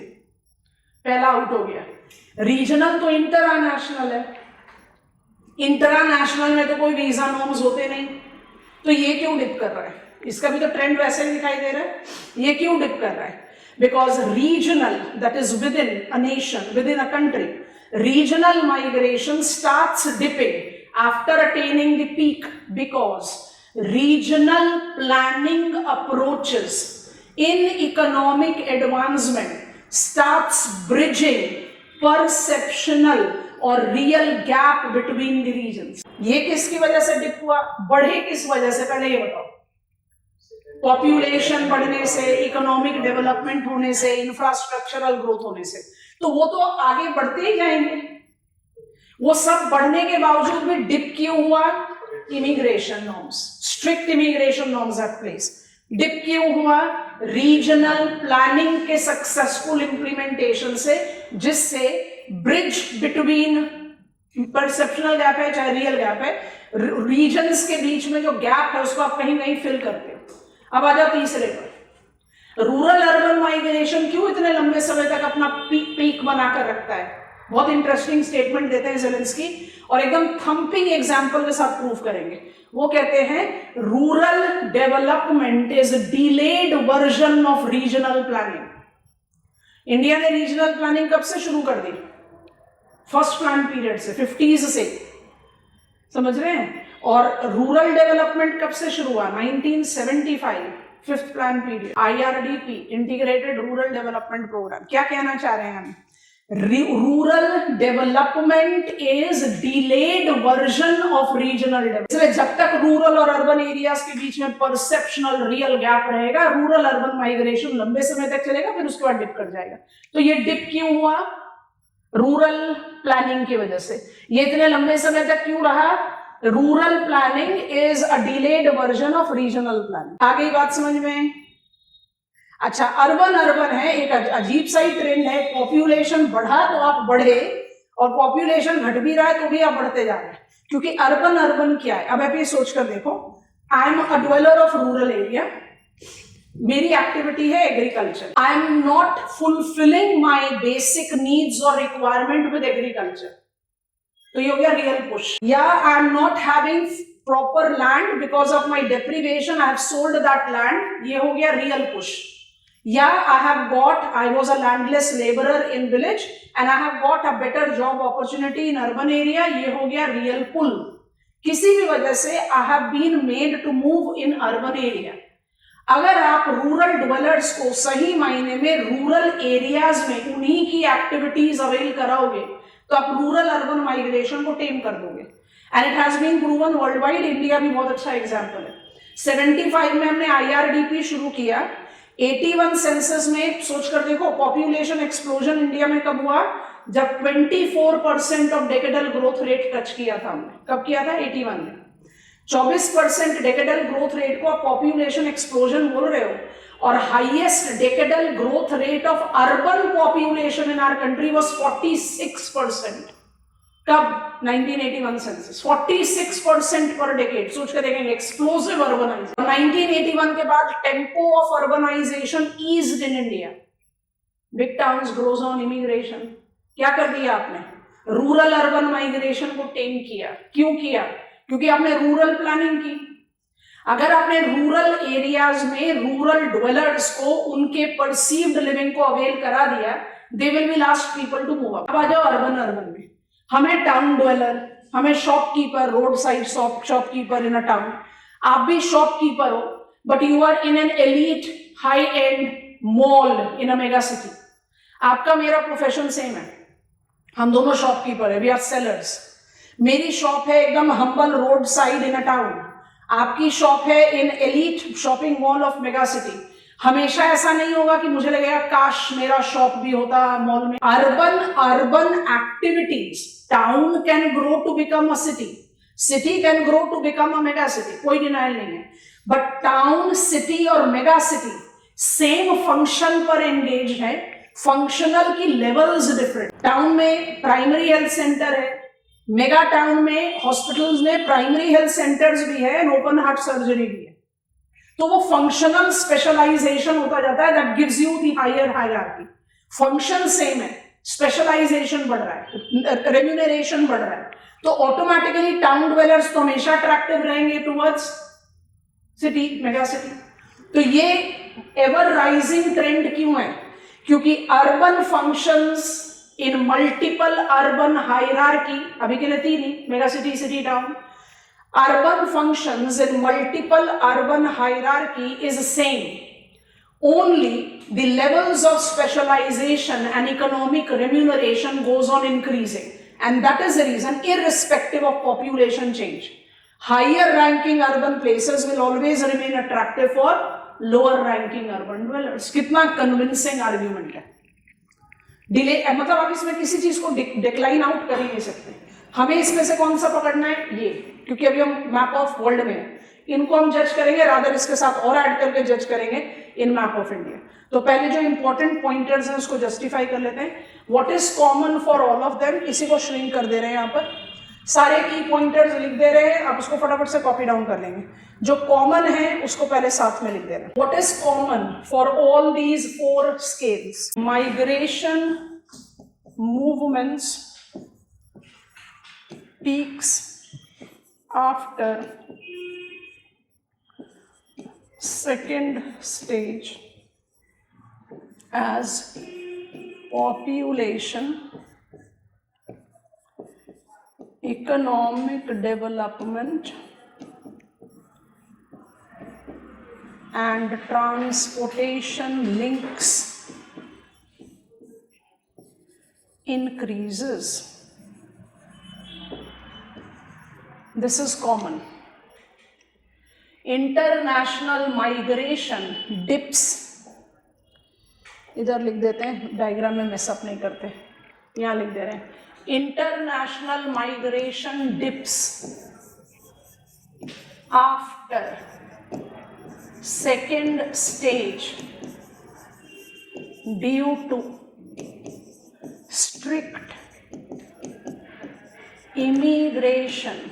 Speaker 1: पहला आउट हो गया। रीजनल तो इंटरनेशनल है, इंटरनेशनल में तो कोई वीजा नॉर्म्स होते नहीं, तो ये क्यों डिप कर रहा है? इसका भी तो ट्रेंड वैसे ही दिखाई दे रहा है। ये क्यों डिप कर रहा है? Because regional, that is with in a nation, with in a country, regional migration starts dipping after attaining the peak, because regional planning approaches in economic advancement starts bridging perceptional और real gap between the regions. ये किसकी वजह से dip हुआ, बढ़े किस वजह से, पहले ये बताओ। पॉपुलेशन बढ़ने से, इकोनॉमिक डेवलपमेंट होने से, इंफ्रास्ट्रक्चरल ग्रोथ होने से। तो वो तो आगे बढ़ते ही जाएंगे। वो सब बढ़ने के बावजूद भी डिप क्यों हुआ? Immigration norms, strict immigration norms at place. Dip क्यों हुआ? रीजनल प्लानिंग के सक्सेसफुल इंप्लीमेंटेशन से, जिससे ब्रिज बिटवीन परसेप्शनल गैप है चाहे रियल गैप है, रीजन्स के बीच में जो गैप है उसको आप कहीं कहीं फिल करते हो। अब आ जाओ तीसरे पर, रूरल अर्बन माइग्रेशन क्यों इतने लंबे समय तक अपना पीक बनाकर रखता है? बहुत इंटरेस्टिंग स्टेटमेंट देते हैं ज़ेलेंस्की और एकदम थंपिंग एग्जांपल के साथ प्रूव करेंगे। वो कहते हैं rural development is delayed version of regional planning. India ने रीजनल प्लानिंग कब से शुरू कर दी? फर्स्ट प्लान पीरियड से, 50s से, समझ रहे हैं। और रूरल डेवलपमेंट कब से शुरू हुआ? 1975, fifth plan period, IRDP, integrated rural development programme. क्या कहना चाह रहे हैं हम? Rural development is delayed version of regional development. इसलिए जब तक रूरल और अर्बन एरियाज के बीच में परसेप्शनल रियल गैप रहेगा, रूरल अर्बन माइग्रेशन लंबे समय तक चलेगा, फिर उसके बाद डिप कर जाएगा। तो ये डिप क्यों हुआ? रूरल प्लानिंग की वजह से। ये इतने लंबे समय तक क्यों रहा? Rural planning is a delayed version of regional planning. आ गई बात समझ में? अच्छा, अर्बन है, एक अजीब सा ही ट्रेंड है। पॉपुलेशन बढ़ा तो आप बढ़े, और पॉपुलेशन घट भी रहा है तो भी आप बढ़ते जा रहे हैं। क्योंकि अर्बन क्या है? अब आप ये सोचकर देखो, I am a dweller of rural area, मेरी एक्टिविटी है agriculture, I am not fulfilling my basic needs और रिक्वायरमेंट विद एग्रीकल्चर, तो ये हो गया रियल पुश। या आई am not having proper land because of my deprivation, I have sold that land, ये हो गया रियल पुश। या I was a landless laborer in village and I have got a better job opportunity in urban area, ये हो गया real pull। किसी भी वजह से I have been made to move in urban area। अगर आप रूरल ड्वेलर्स को सही मायने में रूरल एरियाज में उन्हीं की एक्टिविटीज अवेल कराओगे तो आप रूरल अर्बन माइग्रेशन को टेम कर दोगे। And it has been proven world wide, India भी बहुत अच्छा एग्जाम्पल है। 75 में हमने IRDP शुरू किया, 81 सेंसस में सोचकर देखो पॉपुलेशन एक्सप्लोजन इंडिया में कब हुआ? जब 24% of decadal growth rate touch किया था हमने। कब किया था? 81 में। 24% डेकेडल ग्रोथ रेट को आप पॉपुलेशन एक्सप्लोजन बोल रहे हो, और highest decadal growth rate of urban population in our country was 46%। कब? 1981 सेंसस, 46% पर डेकेड। सोच कर देखेंगे, एक्सप्लोसिव अर्बनाइजेशन। 1981 के बाद tempo of urbanisation eased in India, big towns grows on immigration. क्या कर दिया आपने? रूरल अर्बन माइग्रेशन को टेम किया। क्यों किया? क्योंकि आपने रूरल प्लानिंग की। अगर आपने रूरल एरियाज में रूरल ड्वेलर्स को उनके परसीव्ड लिविंग को अवेल करा दिया, they will be last people to move up. अब आ जाओ अर्बन में, हमें टाउन ड्वेलर, हमें shopkeeper, road side shopkeeper in a town. आप भी शॉपकीपर हो, but you are in an elite high end mall in a mega city. आपका मेरा प्रोफेशन सेम है, हम दोनों शॉपकीपर है, वी आर सेलर्स। मेरी शॉप है एकदम humble road side in a town, आपकी शॉप है in elite shopping mall of mega city. हमेशा ऐसा नहीं होगा कि मुझे लगेगा काश मेरा शॉप भी होता मॉल में। Urban activities, town can grow to become a city can grow to become a mega city, कोई डिनाइल नहीं है। बट टाउन, सिटी और मेगा सिटी सेम फंक्शन पर एंगेज है, फंक्शनल की लेवल्स डिफरेंट। टाउन में प्राइमरी हेल्थ सेंटर है, mega town में हॉस्पिटल्स में प्राइमरी हेल्थ सेंटर्स भी है, ओपन हार्ट सर्जरी भी है। तो वो फंक्शनल स्पेशलाइजेशन होता जाता है, that gives you the higher hierarchy. Function same है, स्पेशलाइजेशन बढ़ रहा है, रेम्यूनरेशन बढ़ रहा है, तो ऑटोमेटिकली टाउन ड्वेलर्स तो हमेशा अट्रैक्टिव रहेंगे टुवर्ड्स सिटी, मेगा सिटी। तो ये एवर राइजिंग ट्रेंड क्यों है? क्योंकि urban functions in multiple urban hierarchy, अभी के लिए 3 ही, mega city, city, town. Urban functions in multiple urban hierarchy is same. Only the levels of specialization and economic remuneration goes on increasing. and that is the reason, irrespective of population change, higher ranking urban places will always remain attractive for lower ranking urban dwellers. कितना convincing argument है. Delay मतलब आप इसमें किसी चीज को decline out कर ही नहीं सकते. हमें इसमें से कौन सा पकड़ना है, ये, क्योंकि अभी हम मैप ऑफ वर्ल्ड में हैं. इनको हम जज करेंगे, रादर इसके साथ और ऐड करके जज करेंगे इन मैप ऑफ इंडिया. तो पहले जो इंपॉर्टेंट पॉइंटर्स हैं उसको जस्टिफाई कर लेते हैं. What is common for all of them, इसी को श्रिंक कर दे रहे हैं यहाँ पर, सारे की पॉइंटर्स लिख दे रहे हैं. आप उसको फटाफट से कॉपी डाउन कर लेंगे. जो कॉमन है उसको पहले साथ में लिख दे रहे हैं. What is common for all these 4 scales, migration movements peaks after second stage as population, economic development and transportation links increases. This is common. International migration dips, इधर लिख देते हैं, डायग्राम में मिसअप नहीं करते, यहाँ लिख दे रहे हैं. International migration dips after second stage due to strict immigration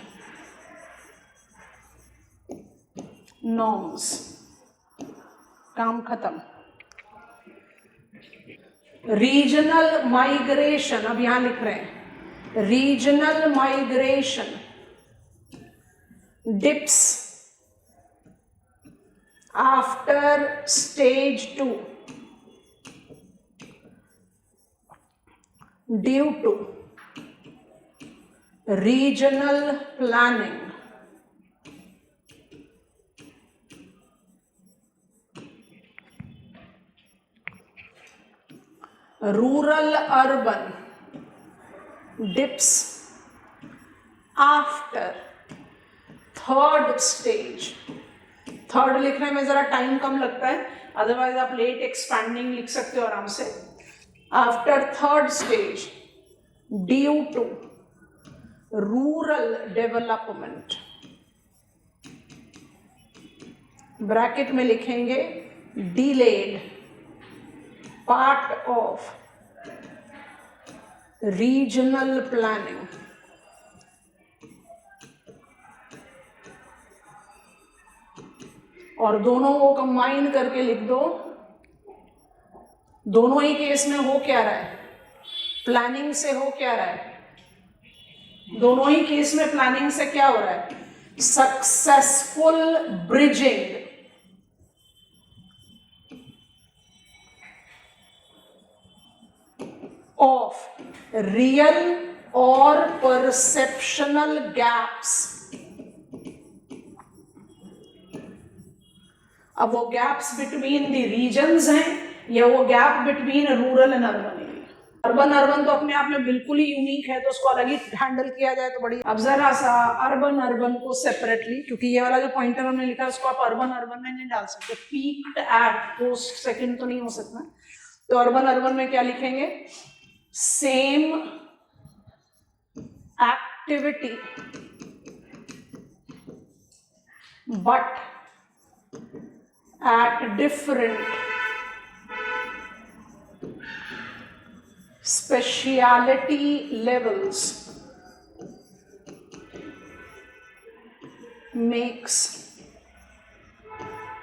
Speaker 1: norms. काम खत्म. रीजनल माइग्रेशन, अब यहां लिख रहे हैं, regional migration dips after stage 2 due to regional planning, rural urban dips after third stage. Third लिखने में जरा टाइम कम लगता है, अदरवाइज आप लेट एक्सपैंडिंग लिख सकते हो आराम से. After third stage due to rural development, bracket में लिखेंगे delayed part of regional planning. और दोनों को कंबाइन करके लिख दो. दोनों ही केस में हो क्या रहा है, प्लानिंग से हो क्या रहा है, दोनों ही केस में प्लानिंग से क्या हो रहा है, successful bridging of real or perceptional gaps. अब वो गैप्स बिटवीन द रीजन्स हैं या वो gap between rural and urban area. Urban urban तो अपने आप में बिल्कुल ही यूनिक है, तो उसको अलग ही हैंडल किया जाए तो बड़ी. अब जरा सा अर्बन अर्बन को सेपरेटली, क्योंकि ये वाला जो पॉइंटर हमने लिखा है उसको आप अर्बन अर्बन में नहीं डाल सकते, पीक्ड एट पोस्ट सेकंड तो नहीं हो सकता. तो अर्बन अर्बन में क्या लिखेंगे, same activity but at different speciality levels makes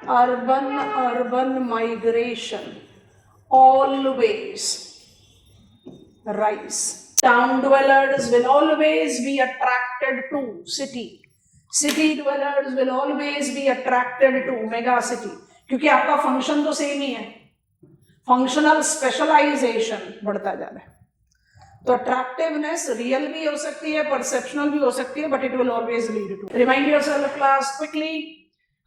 Speaker 1: urban migration always rise. Town dwellers will always be attracted to city. City dwellers will always be attracted to mega city. क्योंकि आपका function तो same ही है, functional specialisation बढ़ता जा रहा है. तो attractiveness real भी हो सकती है, परसेप्शनल भी हो सकती है, but it will always lead to. Remind yourself class quickly,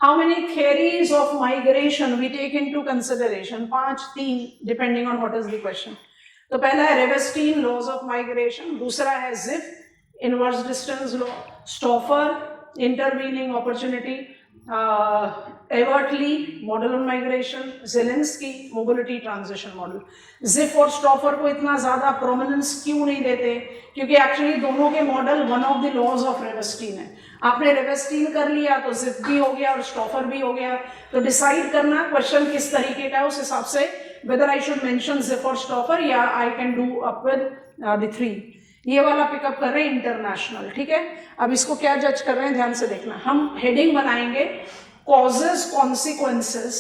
Speaker 1: how many theories of migration we take into consideration? 5, 3 depending on what is the question. तो पहला है रेवेस्टीन लॉज ऑफ माइग्रेशन, दूसरा है Zipf inverse distance law, Stouffer intervening opportunity, Everett Lee model on migration, Zelinsky mobility transition model. Zipf और Stouffer को इतना ज्यादा prominence क्यों नहीं देते? क्योंकि एक्चुअली दोनों के model one of the laws of Ravenstein है। आपने रेवेस्टीन कर लिया तो जिफ भी हो गया और स्टॉफर भी हो गया, तो डिसाइड करना क्वेश्चन किस तरीके का है, उस हिसाब से whether I should mention Zip or Stoffer या I can do up with the three। ये वाला पिकअप कर रहे हैं इंटरनेशनल, ठीक है। अब इसको क्या जज कर रहे हैं ध्यान से देखना। हम हेडिंग बनाएंगे कॉजेस कॉन्सिक्वेंसेस,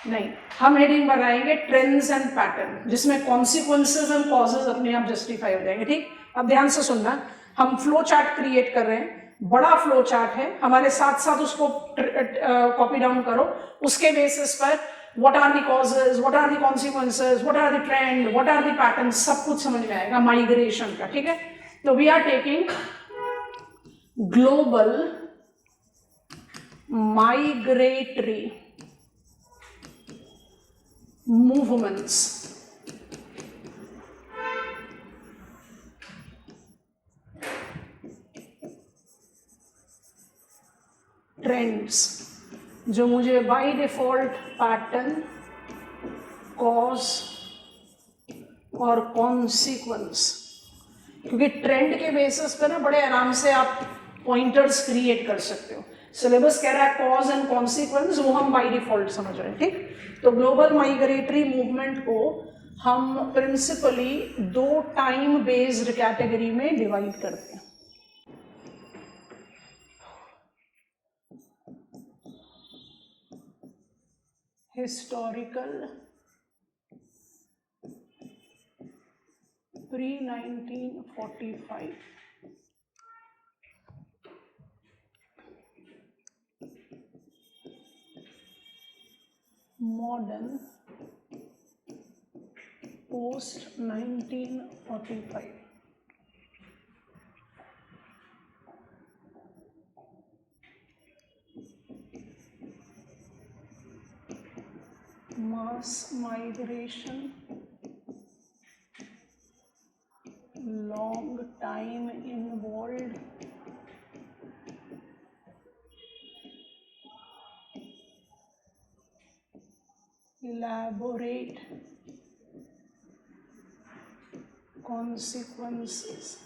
Speaker 1: नहीं, हम हेडिंग बनाएंगे ट्रेंड्स एंड पैटर्न, जिसमें कॉन्सिक्वेंसेस एंड कॉजेस अपने आप जस्टिफाई हो जाएंगे, ठीक। अब ध्यान से सुनना, हम फ्लो चार्ट क्रिएट कर रहे हैं, बड़ा फ्लो चार्ट है, हमारे साथ साथ उसको कॉपी डाउन करो, उसके बेसिस पर what are the causes, what are the consequences, what are the trend, what are the patterns, सब कुछ समझ में आएगा माइग्रेशन का, ठीक है। तो we are taking global migratory movements, trends, जो मुझे बाय डिफॉल्ट पैटर्न, कॉज और कॉन्सिक्वेंस, क्योंकि ट्रेंड के बेसिस पे ना बड़े आराम से आप पॉइंटर्स क्रिएट कर सकते हो। सिलेबस कह रहा है कॉज एंड कॉन्सिक्वेंस, वो हम बाय डिफॉल्ट समझ रहे हैं, ठीक। तो ग्लोबल माइग्रेटरी मूवमेंट को हम प्रिंसिपली दो टाइम बेस्ड कैटेगरी में डिवाइड करते हैं। Historical pre 1945, modern post 1945, mass migration, long time involved, elaborate consequences,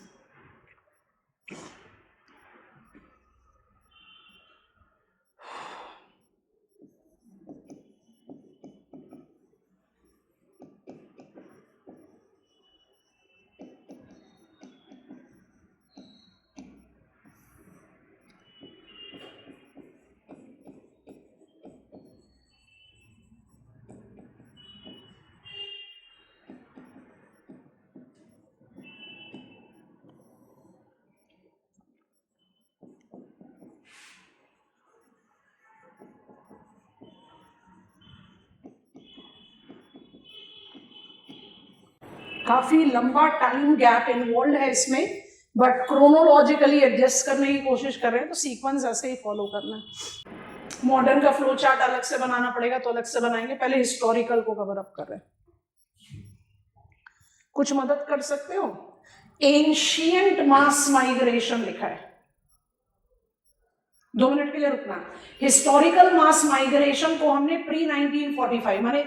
Speaker 1: काफी लंबा टाइम गैप इन्वॉल्व है इसमें, बट क्रोनोलॉजिकली एडजस्ट करने की कोशिश कर रहे हैं, तो सीक्वेंस ऐसे ही फॉलो करना है। मॉडर्न का फ्लो चार्ट अलग से बनाना पड़ेगा तो अलग से बनाएंगे, पहले हिस्टोरिकल को कवर अप कर रहे हैं। कुछ मदद कर सकते हो? एंशियंट मास माइग्रेशन लिखा है, 2 मिनट के लिए रुकना। हिस्टोरिकल मास माइग्रेशन को हमने प्री 1945 माने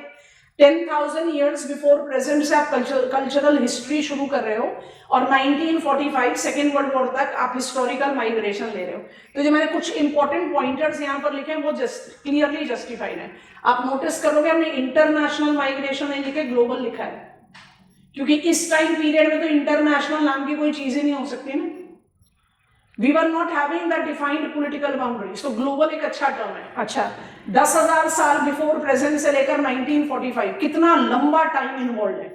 Speaker 1: 10,000 ईयर्स बिफोर प्रेजेंट से आप कल्चरल हिस्ट्री शुरू कर रहे हो, और 1945 सेकेंड वर्ल्ड वॉर तक आप हिस्टोरिकल माइग्रेशन ले रहे हो। तो जो मैंने कुछ इंपॉर्टेंट पॉइंटर्स यहाँ पर लिखे हैं वो क्लियरली जस्टिफाइड है। आप नोटिस करोगे हमने इंटरनेशनल माइग्रेशन नहीं लिखे, ग्लोबल लिखा है, क्योंकि इस टाइम पीरियड में तो इंटरनेशनल नाम की कोई चीज ही नहीं हो सकती ना। We were not having that defined political boundaries, तो ग्लोबल एक अच्छा टर्म है। अच्छा, 10,000 साल बिफोर प्रेजेंट से लेकर 1945, कितना लंबा टाइम इन्वॉल्व है।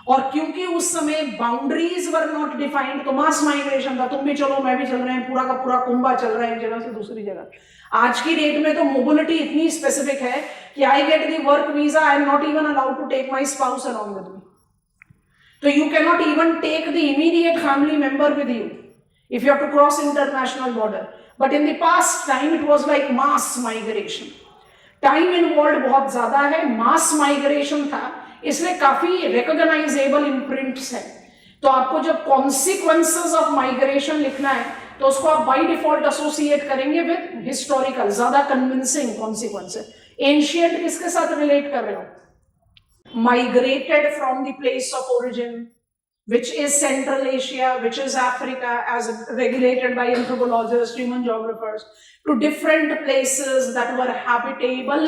Speaker 1: और क्योंकि उस समय बाउंड्रीज वर नॉट डिफाइंड, तो मास माइग्रेशन था, तुम भी चलो मैं भी चल रहे हैं, पूरा का पूरा कुंभा चल रहा है एक जगह से दूसरी जगह। आज की डेट में तो मोबिलिटी इतनी स्पेसिफिक है कि I get the work visa, I am not even allowed to take my spouse along with me, तो you can not even take the immediate family member with you if you have to cross international border. But in the past time it was like mass migration. Time involved बहुत ज्यादा है, mass migration था, इसमें काफी recognisable imprints हैं। तो आपको जब कॉन्सिक्वेंसेस ऑफ माइग्रेशन लिखना है तो उसको आप बाय डिफॉल्ट एसोसिएट करेंगे विद हिस्टोरिकल, ज्यादा कन्विंसिंग कॉन्सिक्वेंसेस। एंशिएंट किसके साथ रिलेट कर रहे हो? Migrated from the place of origin which is Central Asia, which is Africa, as regulated by anthropologists, human geographers, to different places that were habitable.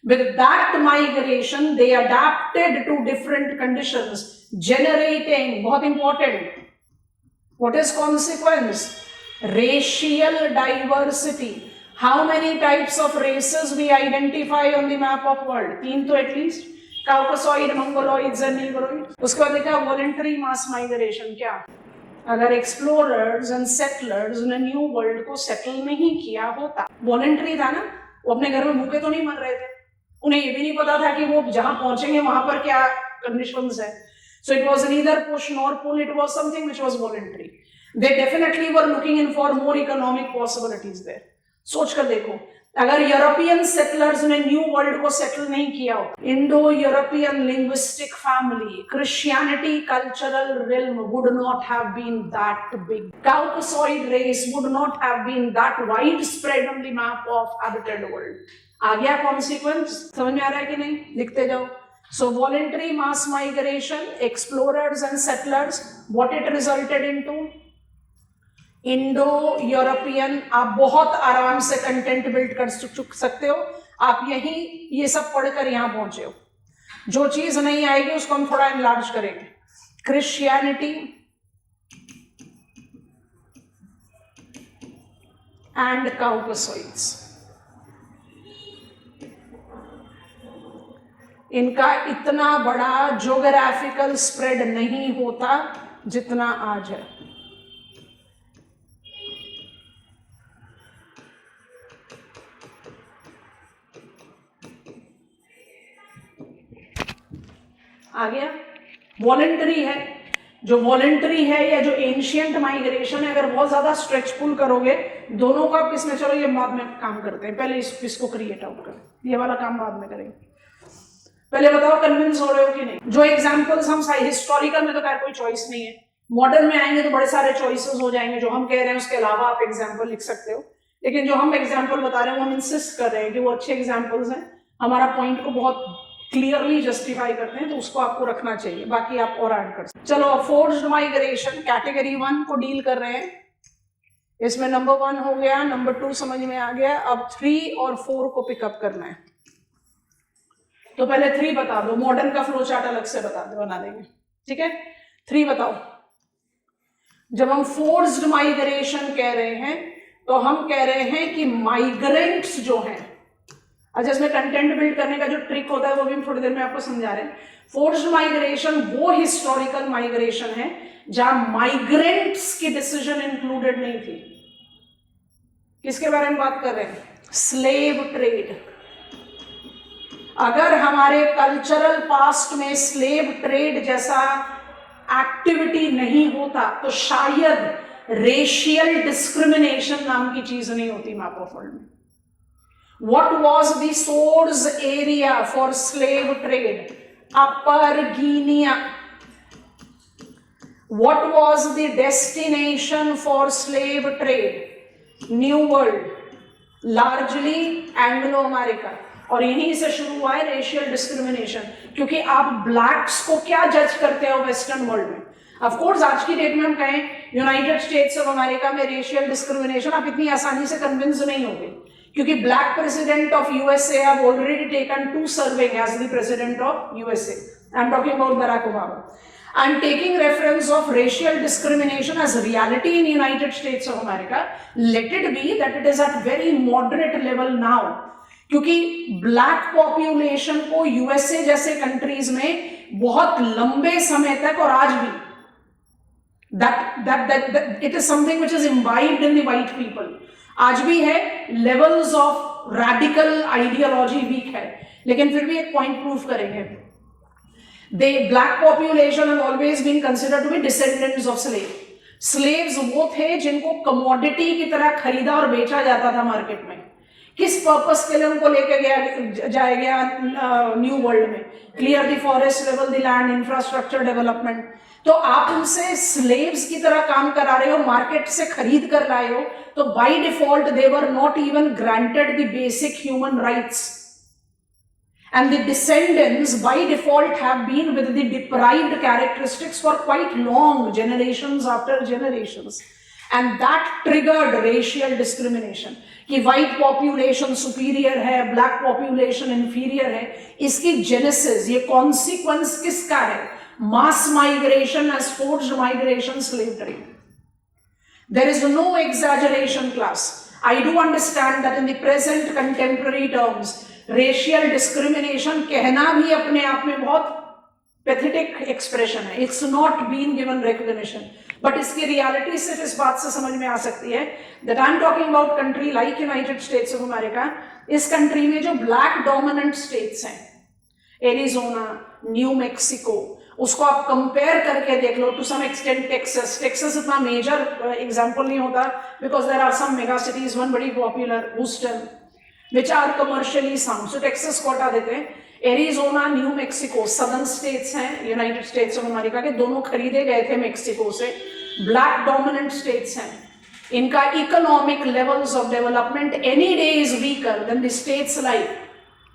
Speaker 1: With that migration, they adapted to different conditions, generating, बहुत important, what is consequence? Racial diversity. How many types of races we identify on the map of world? 3 तो at least. Caucasoid, Mongoloids and Negroid. उसके बाद देखा voluntary mass migration. क्या अगर explorers and settlers ने new world को settle नहीं किया होता, वॉलंटरी था ना, वो अपने घर में भूखे तो नहीं मर रहे थे, उन्हें ये भी नहीं पता था कि वो जहां पहुंचेंगे वहां पर क्या कंडीशंस है। So it was neither push nor pull, it was something which was voluntary. They definitely were looking in for more economic possibilities there. सोच कर देखो, अगर यूरोपियन सेटलर्स ने न्यू वर्ल्ड को सेटल नहीं किया हो, Indo European linguistic family, Christianity cultural realm would not have been that big, Caucasoid race would not have been that wide spread on the map of habited world. आ गया consequence? समझ में आ रहा है कि नहीं? लिखते जाओ। So voluntary mass migration, explorers and settlers, what it resulted into? Indo European. आप बहुत आराम से कंटेंट बिल्ड कर सकते हो, आप यही ये सब पढ़कर यहां पहुंचे हो। जो चीज नहीं आएगी उसको हम थोड़ा एनलार्ज करेंगे। क्रिश्चियनिटी एंड काउकासॉइड्स, इनका इतना बड़ा ज्योग्राफिकल स्प्रेड नहीं होता जितना आज है। आ गया? वॉलंटरी है, जो वॉलंटरी है या जो एंशियंट माइग्रेशन है, अगर बहुत ज्यादा स्ट्रेच पुल करोगे दोनों का, किसमें, चलो ये बाद में काम करते हैं, पहले इसको क्रिएट आउट करें, ये वाला काम बाद में करेंगे। पहले बताओ कन्विंस हो रहे हो कि नहीं? जो एग्जांपल्स हम हिस्टोरिकल में तो खैर कोई चॉइस नहीं है, मॉडर्न में आएंगे तो बड़े सारे चॉइसेस हो जाएंगे। जो हम कह रहे हैं उसके अलावा आप एग्जाम्पल लिख सकते हो, लेकिन जो हम एग्जाम्पल बता रहे हैं वो हम इंसिस्ट कर रहे हैं कि वो अच्छे एग्जाम्पल्स हैं, हमारा पॉइंट को बहुत क्लियरली जस्टिफाई करते हैं, तो उसको आपको रखना चाहिए, बाकी आप और ऐड कर सकते। चलो, फोर्स्ड माइग्रेशन कैटेगरी 1 को डील कर रहे हैं। इसमें नंबर 1 हो गया, नंबर 2 समझ में आ गया। अब 3 और 4 को पिकअप करना है। तो पहले 3 बता दो, मॉडर्न का फ्लो चार्ट अलग से बना देंगे, ठीक है? 3 बताओ। जब हम फोर्स्ड माइग्रेशन कह रहे हैं तो हम कह रहे हैं कि माइग्रेंट्स जो हैं, अच्छा इसमें कंटेंट बिल्ड करने का जो ट्रिक होता है वो भी हम थोड़ी देर में आपको समझा रहे हैं। फोर्स्ड माइग्रेशन वो हिस्टोरिकल माइग्रेशन है जहां माइग्रेंट्स की डिसीजन इंक्लूडेड नहीं थी। किसके बारे में बात कर रहे हैं? Slave trade. अगर हमारे कल्चरल पास्ट में स्लेव ट्रेड जैसा एक्टिविटी नहीं होता तो शायद रेशियल डिस्क्रिमिनेशन नाम की चीज नहीं होती मैप ऑफ वर्ल्ड में। What was the source area for slave trade? Upper Guinea. What was the destination for slave trade? New World. Largely Anglo-America. और यहीं से शुरू हुआ है रेशियल डिस्क्रिमिनेशन, क्योंकि आप ब्लैक्स को क्या जज करते हो वेस्टर्न वर्ल्ड में? ऑफ कोर्स आज की डेट में हम कहें यूनाइटेड स्टेट्स ऑफ अमेरिका में रेशियल डिस्क्रिमिनेशन, आप इतनी आसानी से कन्विंस नहीं होंगे, क्योंकि black president of USA have already taken 2 serving as the president of USA. I am talking about Barack Obama. I am taking reference of racial discrimination as reality in United States of America. Let it be that it is eight very moderate level now, क्योंकि black population को USA जैसे countries में बहुत लंबे समय तक और आज भी that it is something which is imbibed in the white people, आज भी है, levels of radical ideology weak है, लेकिन फिर भी एक पॉइंट प्रूव करेंगे। The black population have always been considered to be descendants of slave. Slaves वो थे जिनको कमोडिटी की तरह खरीदा और बेचा जाता था मार्केट में, किस पर्पस के लिए उनको लेके जाया गया न्यू वर्ल्ड में? Clear the forest, level the land, infrastructure development. तो आप उनसे स्लेव्स की तरह काम करा रहे हो, मार्केट से खरीद कर लाए हो, तो by default they were not even granted the basic human rights, and the descendants by default have been with the deprived characteristics for quite long, generations after generations, and that triggered racial discrimination कि white population superior है, black population inferior है। इसकी genesis, ये consequence किसका है? mass migration as forced migration, slave trade. There is no exaggeration, class. I do understand that in the present contemporary terms racial discrimination कहना भी अपने आप में बहुत पैथेटिक एक्सप्रेशन है, it's not been given recognition, but इसकी reality सिर्फ इस बात से समझ में आ सकती है that I am talking about country like United States of America. इस कंट्री में जो ब्लैक डोमिनेंट स्टेट्स हैं, एरिजोना, न्यू मैक्सिको, उसको आप कंपेयर करके देख लो, to some extent Texas. Texas इतना मेजर एग्जाम्पल नहीं होता because there are some mega cities, one बड़ी popular Houston, which are commercially sound, so Texas को हटा देते हैं। Arizona, New Mexico southern states हैं यूनाइटेड स्टेट्स ऑफ अमेरिका के, दोनों खरीदे गए थे मैक्सिको से, ब्लैक डोमिनेंट स्टेट्स हैं। इनका economic levels of development any day is weaker than the states like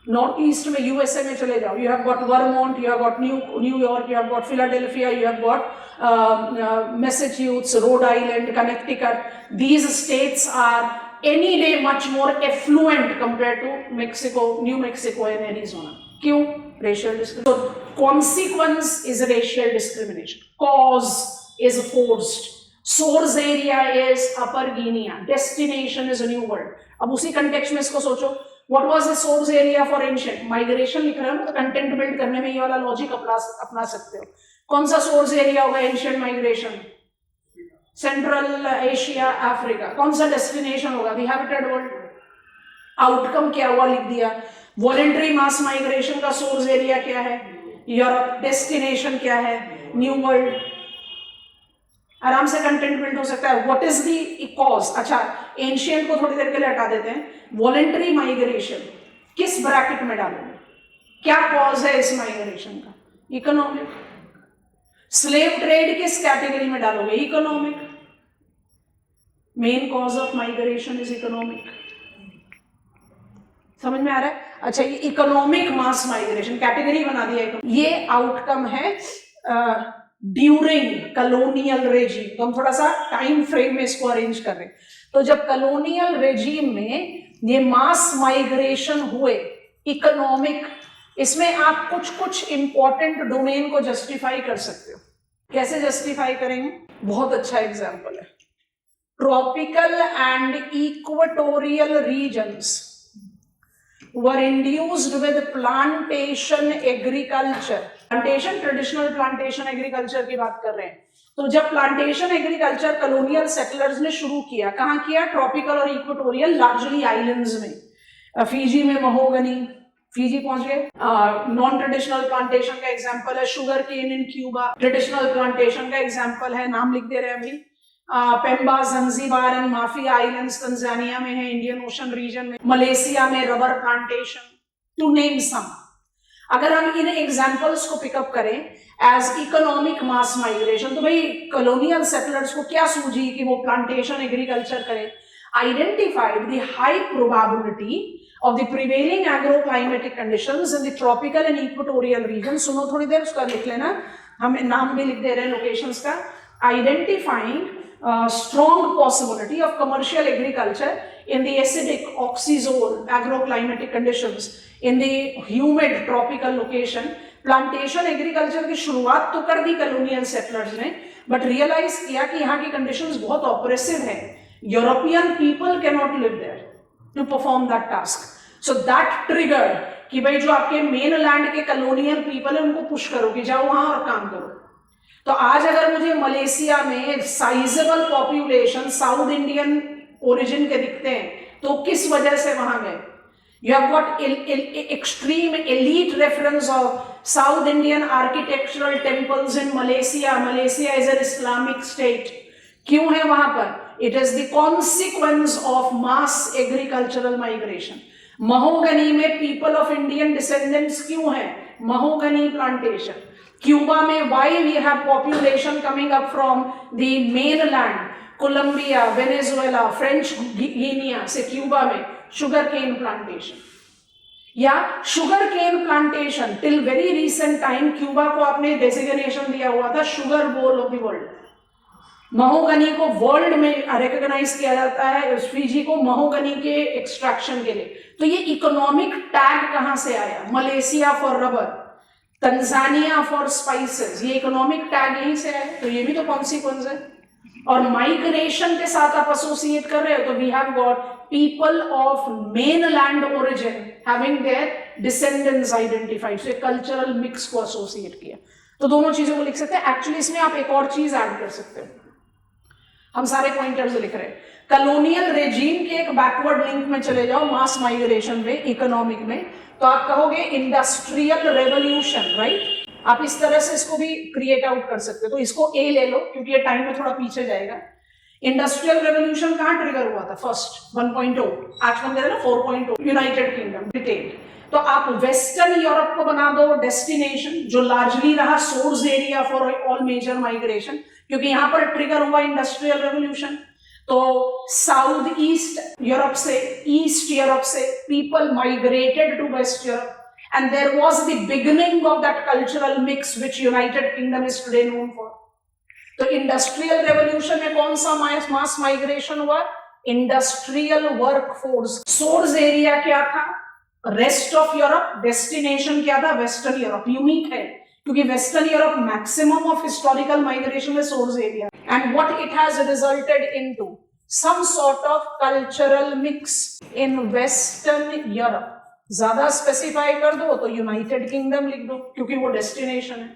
Speaker 1: north east में, यूएसए में चले जाओ, you have got Vermont, you have got New York, you have got Philadelphia, you have got Massachusetts, Rhode Island, Connecticut. These states are any day much more affluent compared to Mexico, New Mexico and Arizona. क्यों? Racial discrimination. So consequence is racial discrimination. Cause is forced. Source area is Upper Guinea. Destination is a new world. अब उसी context में इसको सोचो, what was the source area for ancient? Migration लिख रहे हो तो content build करने में ये वाला logic अपना सकते हो। कौन सा source area होगा ancient migration? Central Asia, Africa. कौन सा डेस्टिनेशन होगा? The habited world. आउटकम क्या हुआ? लिख दिया। वॉलेंट्री मास माइग्रेशन का सोर्स एरिया क्या है? यूरोप। डेस्टिनेशन क्या है? New world. आराम से कंटेंट बिल्ड हो सकता है। What is the cause? अच्छा, एंशियंट को थोड़ी देर के लिए हटा देते हैं। वॉलेंट्री माइग्रेशन किस ब्रैकेट में डालोगे? क्या कॉज है इस माइग्रेशन का? इकोनॉमिक। स्लेव ट्रेड किस कैटेगरी में डालोगे? Economic. Main cause of migration is economic. समझ में आ रहा है? अच्छा, ये इकोनॉमिक मास माइग्रेशन कैटेगरी बना दिया। ये आउटकम है ड्यूरिंग कलोनियल रेजिम। तो हम थोड़ा सा टाइम फ्रेम में इसको अरेंज कर रहे हैं। तो जब कलोनियल रेजिम में ये मास माइग्रेशन हुए इकोनॉमिक, इसमें आप कुछ कुछ इंपॉर्टेंट डोमेन को जस्टिफाई कर सकते हो। कैसे जस्टिफाई करेंगे? बहुत अच्छा एग्जांपल है। Tropical and equatorial regions were induced with plantation agriculture. Plantation, traditional plantation agriculture की बात कर रहे हैं। तो जब प्लांटेशन एग्रीकल्चर कलोनियल सेटलर्स ने शुरू किया, कहाँ किया? ट्रॉपिकल और इक्वेटोरियल, लार्जली आइलैंड्स में। फिजी में महोगनी, फिजी पहुंच गए। नॉन ट्रेडिशनल प्लांटेशन का एग्जांपल है sugar cane in Cuba. Traditional plantation का एग्जांपल है, नाम लिख दे रहे हैं अभी, Pemba, Zanzibar and Mafia islands Tanzania में है, इंडियन ओशन रीजन में। मलेशिया में rubber plantation, to name some. अगर हम इन एग्जांपल्स को पिकअप करें एज इकोनॉमिक मास माइग्रेशन, तो भाई कॉलोनियल सेटलर्स को क्या सूझी कि वो प्लांटेशन एग्रीकल्चर करें? Identified the high probability of the prevailing agroclimatic conditions in the tropical and equatorial region. सुनो थोड़ी देर, उसका लिख लेना, हम नाम भी लिख दे रहे हैं लोकेशंस का। Identifying strong possibility of commercial agriculture in the acidic oxyzone agroclimatic conditions in the humid tropical location. Plantation agriculture की शुरुआत तो कर दी कॉलोनियल सेटलर्स ने, बट रियलाइज किया कि यहाँ की कंडीशंस बहुत ऑपरेसिव है। European people can not live there to perform that task. So that triggered कि भाई जो आपके मेन लैंड के कॉलोनियल पीपल है उनको पुश करो कि जाओ वहां और काम करो। तो आज अगर मुझे मलेशिया में sizeable population south Indian origin के दिखते हैं, तो किस वजह से वहां गए? You have got extreme elite reference of South Indian architectural temples in Malaysia. Malaysia is an Islamic state. क्यों है वहां पर? It is the consequence of mass agricultural migration. Mahogany में पीपल ऑफ इंडियन डिसेंडेंट्स क्यों है? Mahogany plantation. Cuba में why we have population coming up from the mainland, Colombia, Venezuela, French Guinea से Cuba में शुगर केन प्लांटेशन, या sugar cane plantation till very recent time Cuba को आपने designation दिया हुआ था sugar bowl of the world. Mahogany को world में रिकॉग्नाइज किया जाता है, फिजी को महोगनी के एक्सट्रैक्शन के लिए। तो ये इकोनॉमिक टैग कहां से आया? Malaysia for rubber, Tanzania for spices, ये इकोनॉमिक टैग यहीं से आया। तो ये भी तो कॉन्सिक्वेंस है। और माइग्रेशन के साथ आप एसोसिएट कर रहे हो तो we have got people of mainland origin having their descendants identified. So cultural mix को एसोसिएट किया। तो दोनों चीजों को लिख सकते हैं। एक्चुअली इसमें आप एक और चीज ऐड कर सकते हो, हम सारे पॉइंटर्स लिख रहे हैं। कॉलोनियल रेजीम के एक बैकवर्ड लिंक में चले जाओ मास माइग्रेशन में, इकोनॉमिक में, तो आप कहोगे इंडस्ट्रियल रेवोल्यूशन, राइट? आप इस तरह से इसको भी क्रिएट आउट कर सकते हो। तो इसको ए ले लो क्योंकि ये टाइम में थोड़ा पीछे जाएगा। इंडस्ट्रियल रेवोल्यूशन कहां ट्रिगर हुआ था? फर्स्ट 1.0, आज हम कहते हैं ना 4.0, यूनाइटेड किंगडम, ब्रिटेन। तो आप वेस्टर्न यूरोप को बना दो डेस्टिनेशन, जो लार्जली रहा source area for all major migration, क्योंकि यहां पर ट्रिगर हुआ इंडस्ट्रियल रेवोल्यूशन। तो साउथ ईस्ट यूरोप से, ईस्ट यूरोप से people migrated to west Europe, and there was the beginning of that cultural mix which United Kingdom is today known for. तो industrial revolution में कौन सा मास migration हुआ? Industrial workforce. Source area क्या था? Rest of Europe, destination क्या था? Western Europe. Unique है क्योंकि western Europe maximum of historical migration है source area, and what it has resulted into some sort of cultural mix in western Europe. ज्यादा specify कर दो तो यूनाइटेड किंगडम लिख दो क्योंकि वो डेस्टिनेशन है।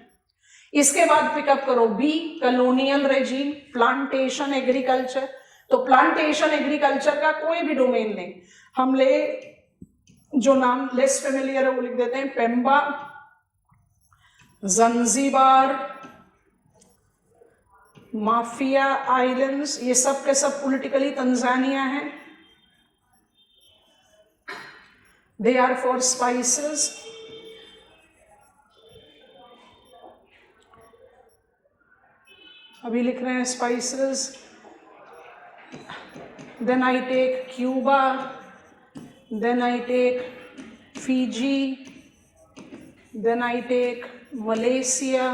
Speaker 1: इसके बाद पिकअप करो B, colonial regime, plantation agriculture. तो प्लांटेशन एग्रीकल्चर का कोई भी डोमेन लें, हम ले जो नाम लेस फेमिलियर है वो लिख देते हैं, पेम्बा, जंजीबार, माफिया आइलैंड्स, ये सब के सब पॉलिटिकली तंजानिया है। They are for spices. अभी लिख रहे हैं spices. Then I take Cuba. Then I take Fiji. Then I take Malaysia.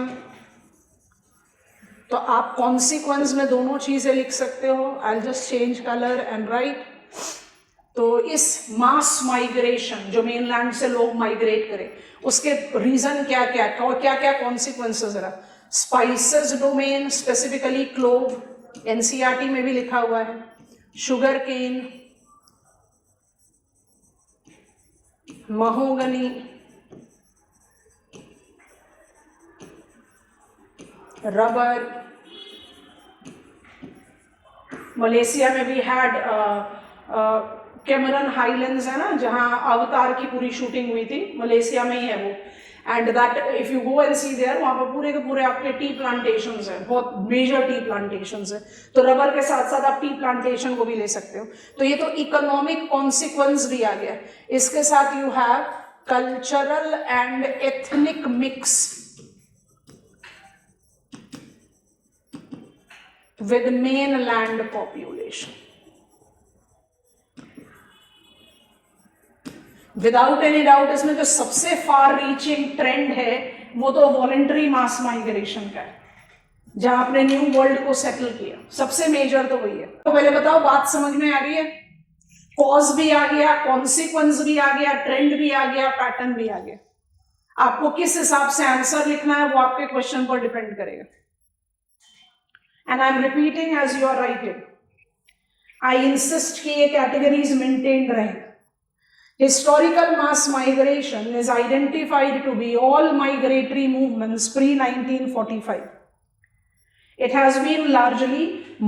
Speaker 1: तो आप consequence में दोनों चीजें लिख सकते हो. I'll just change color and write. तो इस मास माइग्रेशन जो मेनलैंड से लोग माइग्रेट करें उसके रीजन क्या क्या कॉन्सिक्वेंसेस रहा? Spices domain, specifically clove, NCERT में भी लिखा हुआ है, sugar cane, mahogany, rubber. Malaysia में भी हैड कैमरन हाईलैंड्स है ना, जहां अवतार की पूरी शूटिंग हुई थी, मलेशिया में ही है वो। And that if you go and see there, वहां पर पूरे के पूरे आपके टी प्लांटेशंस है, बहुत मेजर टी प्लांटेशंस है। तो रबर के साथ साथ आप टी प्लांटेशन को भी ले सकते हो। तो ये तो इकोनॉमिक कॉन्सिक्वेंस भी आ गया। इसके साथ you have cultural and ethnic mix with main land population. Without any doubt इसमें जो सबसे फार रीचिंग ट्रेंड है वो तो वॉलंटरी मास माइग्रेशन का है, जहां आपने न्यू वर्ल्ड को सेटल किया। सबसे मेजर तो वही है। तो पहले बताओ बात समझ में आ रही है? कॉज भी आ गया, कॉन्सिक्वेंस भी आ गया, ट्रेंड भी आ गया, पैटर्न भी आ गया। आपको किस हिसाब से आंसर लिखना है वो आपके क्वेश्चन पर डिपेंड करेगा। And I am repeating as you are writing, I insist कि ये कैटेगरीज मेंटेन रहे। Historical mass migration is identified to be all migratory movements pre-1945. It has been largely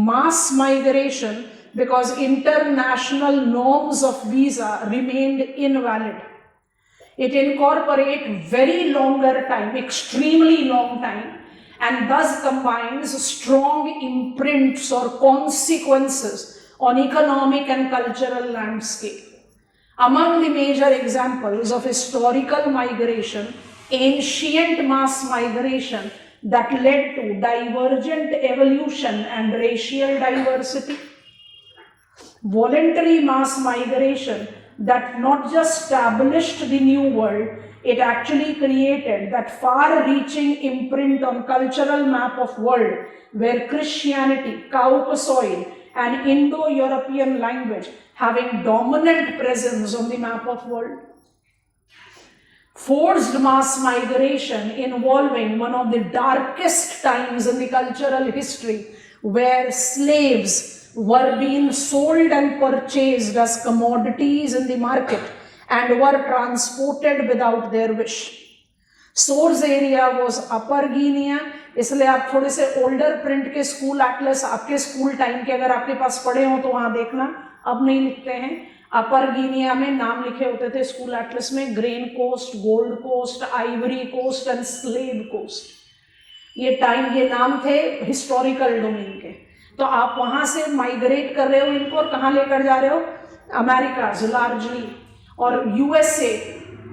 Speaker 1: mass migration because international norms of visa remained invalid. It incorporated very longer time, extremely long time, and thus combines strong imprints or consequences on economic and cultural landscape. Among the major examples of historical migration, ancient mass migration that led to divergent evolution and racial diversity, voluntary mass migration that not just established the new world, it actually created that far-reaching imprint on cultural map of world where Christianity, Caucasoid, and Indo-European language having dominant presence on the map of world. Forced mass migration involving one of the darkest times in the cultural history where slaves were being sold and purchased as commodities in the market and were transported without their wish. Source area was Upper Guinea, इसलिए आप थोड़े से older print के school Atlas आपके school time के अगर आपके पास पढ़े हो तो वहां देखना, अब नहीं लिखते हैं। अपर गिनिया में नाम लिखे होते थे स्कूल एटलस में, grain coast, gold coast, ivory coast and slave coast. ये नाम थे हिस्टोरिकल डोमेन के। तो आप वहां से माइग्रेट कर रहे हो इनको और कहाँ लेकर जा रहे हो? अमेरिका लार्जली और यूएसए।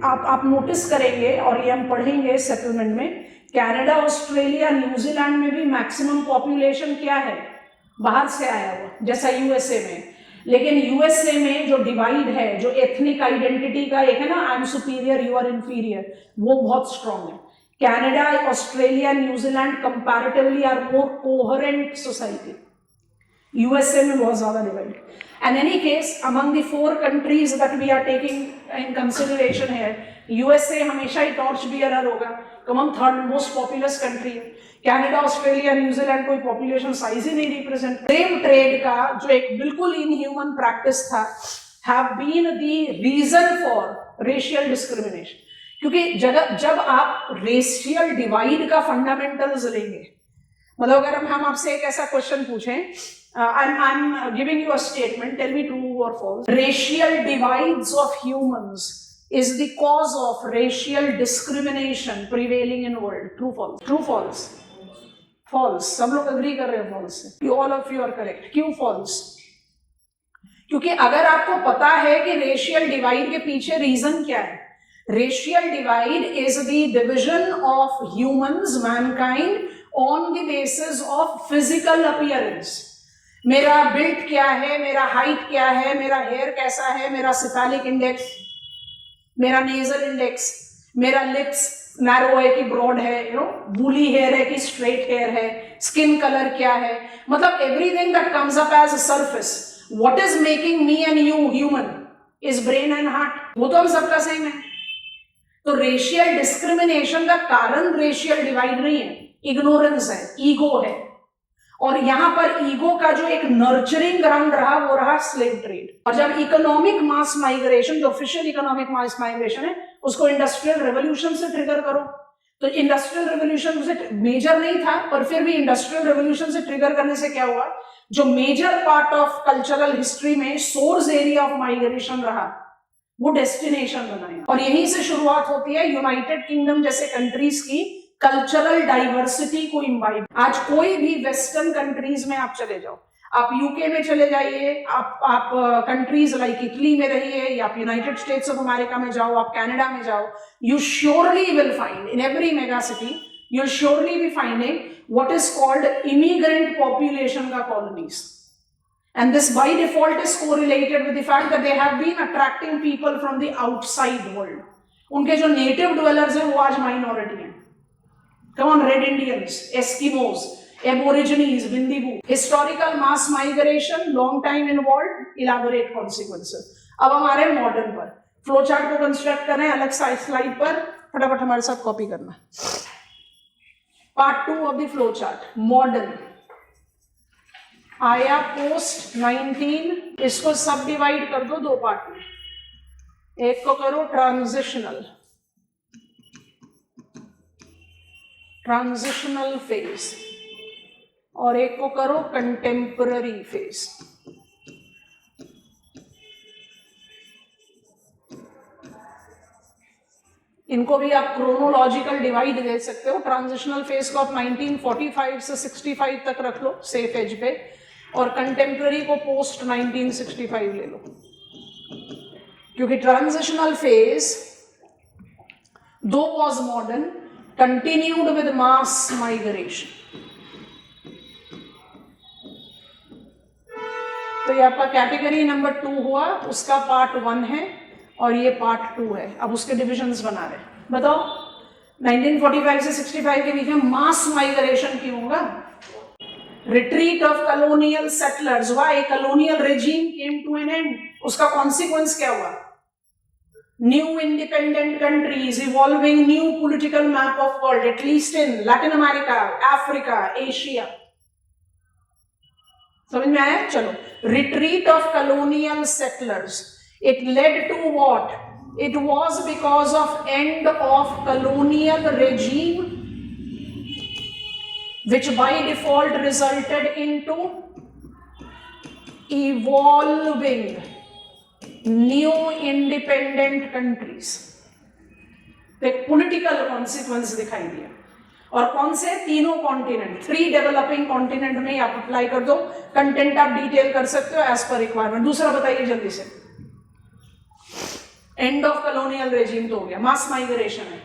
Speaker 1: आप नोटिस करेंगे और ये हम पढ़ेंगे सेटलमेंट में, कनाडा, ऑस्ट्रेलिया, न्यूजीलैंड में भी मैक्सिमम पॉपुलेशन क्या है? बाहर से आया हुआ, जैसा यूएसए में। लेकिन यूएसए में जो डिवाइड है, जो एथनिक आइडेंटिटी का एक है ना, I am superior, you are inferior, वो बहुत स्ट्रांग है। Canada, Australia, New Zealand comparatively are more coherent society. USA में बहुत ज्यादा divide. And any case among the 4 countries that we are taking in consideration है, यूएसए हमेशा ही टॉर्च बियरर होगा, कम 3rd मोस्ट पॉपुलस कंट्री है। कनाडा, ऑस्ट्रेलिया, न्यूजीलैंड कोई पॉपुलेशन साइज ही नहीं रिप्रेजेंट। स्लेव ट्रेड का जो एक बिल्कुल इनह्यूमन प्रैक्टिस था, have been the reason for racial discrimination. क्योंकि जब आप रेशियल डिवाइड का फंडामेंटल्स लेंगे, मतलब अगर हम आपसे एक ऐसा क्वेश्चन पूछें, I'm giving you a statement, tell me true or false. Racial divides of humans is the cause of racial discrimination prevailing in world. True, false? True, false? False. सब लोग agree कर रहे हैं false से। All of you are correct. क्यों false? क्योंकि अगर आपको पता है कि racial divide के पीछे reason क्या है, racial divide is the division of humans, mankind, on the basis of physical appearance. मेरा बिल्ट क्या है, मेरा हाइट क्या है, मेरा हेयर कैसा है, मेरा सिफेलिक इंडेक्स, मेरा नेजल इंडेक्स, मेरा लिप्स नैरो है कि ब्रॉड है, वूली हेयर है कि स्ट्रेट हेयर है, स्किन कलर क्या है, मतलब everything that comes up as a surface. What is making me and you human is brain and heart. वो तो हम सबका सेम है। तो रेशियल डिस्क्रिमिनेशन का कारण रेशियल डिवाइड नहीं है, इग्नोरेंस है, ईगो है। और यहां पर ईगो का जो एक नर्चरिंग ग्राउंड रहा वो रहा स्लेव ट्रेड। और जब इकोनॉमिक मास माइग्रेशन, जो ऑफिशियल इकोनॉमिक मास माइग्रेशन है, उसको इंडस्ट्रियल रेवोल्यूशन से ट्रिगर करो, तो इंडस्ट्रियल रेवोल्यूशन से मेजर नहीं था, पर फिर भी इंडस्ट्रियल रेवोल्यूशन से ट्रिगर करने से क्या हुआ, जो major part of cultural history में सोर्स एरिया ऑफ माइग्रेशन रहा, वो डेस्टिनेशन बनाया। और यहीं से शुरुआत होती है यूनाइटेड किंगडम जैसे कंट्रीज की कल्चरल डाइवर्सिटी को इम्बाइब। आज कोई भी वेस्टर्न कंट्रीज में आप चले जाओ, आप यूके में चले जाइए, आप कंट्रीज लाइक इटली में रहिए, या आप यूनाइटेड स्टेट्स ऑफ अमेरिका में जाओ, आप कनाडा में जाओ, you surely will find in every mega city, you will surely be finding what is called immigrant population का colonies. And this by default is correlated with the fact that they have been attracting people from the outside world. उनके जो native dwellers हैं वो आज minority हैं। Come on, Red Indians, Eskimos, Aborigines, Bindibu. Historical mass migration, long time involved, elaborate consequences. अब हमारे modern पर flow chart को कंस्ट्रक्ट कर रहे हैं, अलग साइड स्लाइड पर, फटाफट हमारे साथ कॉपी करना। Part 2 of the flow chart, modern आया पोस्ट 19, इसको सब डिवाइड कर दो 2 पार्ट में, एक को करो ट्रांजिशनल फेज और एक को करो कंटेम्पररी फेज। इनको भी आप क्रोनोलॉजिकल डिवाइड दे सकते हो। ट्रांजिशनल फेज को आप 1945 से 65 तक रख लो सेफ एज पे, और कंटेम्प्रेरी को पोस्ट 1965 ले लो, क्योंकि ट्रांजिशनल फेज दो was modern, continued with mass migration. तो ये आपका कैटेगरी नंबर 2 हुआ, उसका पार्ट 1 है और ये पार्ट 2 है। अब उसके डिविजन्स बना रहे, बताओ 1945 से 65 के बीच में मास माइग्रेशन क्यों होगा? Retreat of colonial settlers, why colonial regime came to an end, उसका कॉन्सिक्वेंस क्या हुआ? New independent countries, evolving new political map of world, at least in Latin America, Africa, Asia. समझ में आया? चलो, retreat of colonial settlers, it led to what? It was because of end of colonial regime, which by default resulted into evolving new independent countries। एक political consequence दिखाई दिया। और कौन से? तीनों कॉन्टिनेंट, 3 डेवलपिंग कॉन्टिनेंट में आप अप्लाई कर दो। कंटेंट आप डिटेल कर सकते हो एज पर रिक्वायरमेंट। दूसरा बताइए जल्दी से। एंड ऑफ कॉलोनियल रेजिम तो हो गया, मास माइग्रेशन है,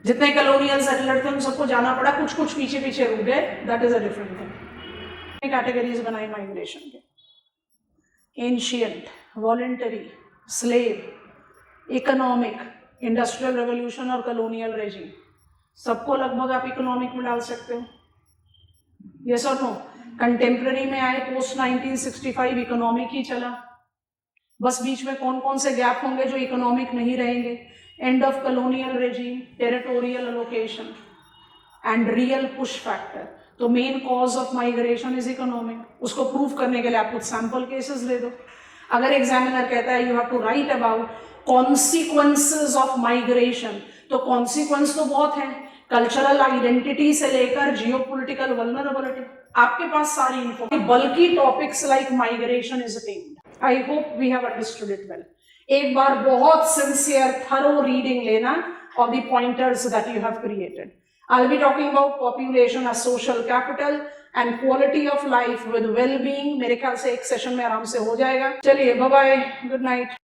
Speaker 1: जितने कॉलोनियल सेटलर थे उन सबको जाना पड़ा, कुछ कुछ पीछे पीछे रुक गए, that is a different thing. Categories बनाई माइग्रेशन के, ancient, voluntary, slave, economic, industrial revolution और कॉलोनियल रेजिम। सबको लगभग आप इकोनॉमिक में डाल सकते हो, यस और नो। कंटेम्प्रेरी में आए पोस्ट 1965 इकोनॉमिक ही चला, बस बीच में कौन कौन से गैप होंगे जो इकोनॉमिक नहीं रहेंगे? End of colonial regime, territorial allocation and real push factor. तो main cause of migration is economic. उसको प्रूव करने के लिए आप कुछ सैंपल केसेस ले दो। अगर एग्जामिनर कहता है you have to write about consequences of migration, तो कॉन्सिक्वेंस तो बहुत है, कल्चरल आइडेंटिटी से लेकर जियोपॉलिटिकल वल्नरेबिलिटी, आपके पास सारी इन्फो। बल्कि topics like migration is attend. I hope we have understood it well. एक बार बहुत sincere, thorough reading लेना of the pointers that you have created. I'll be talking about population as social capital and quality of life with well-being. मेरे ख्याल से एक session में आराम से हो जाएगा। चलिए, bye bye, good night.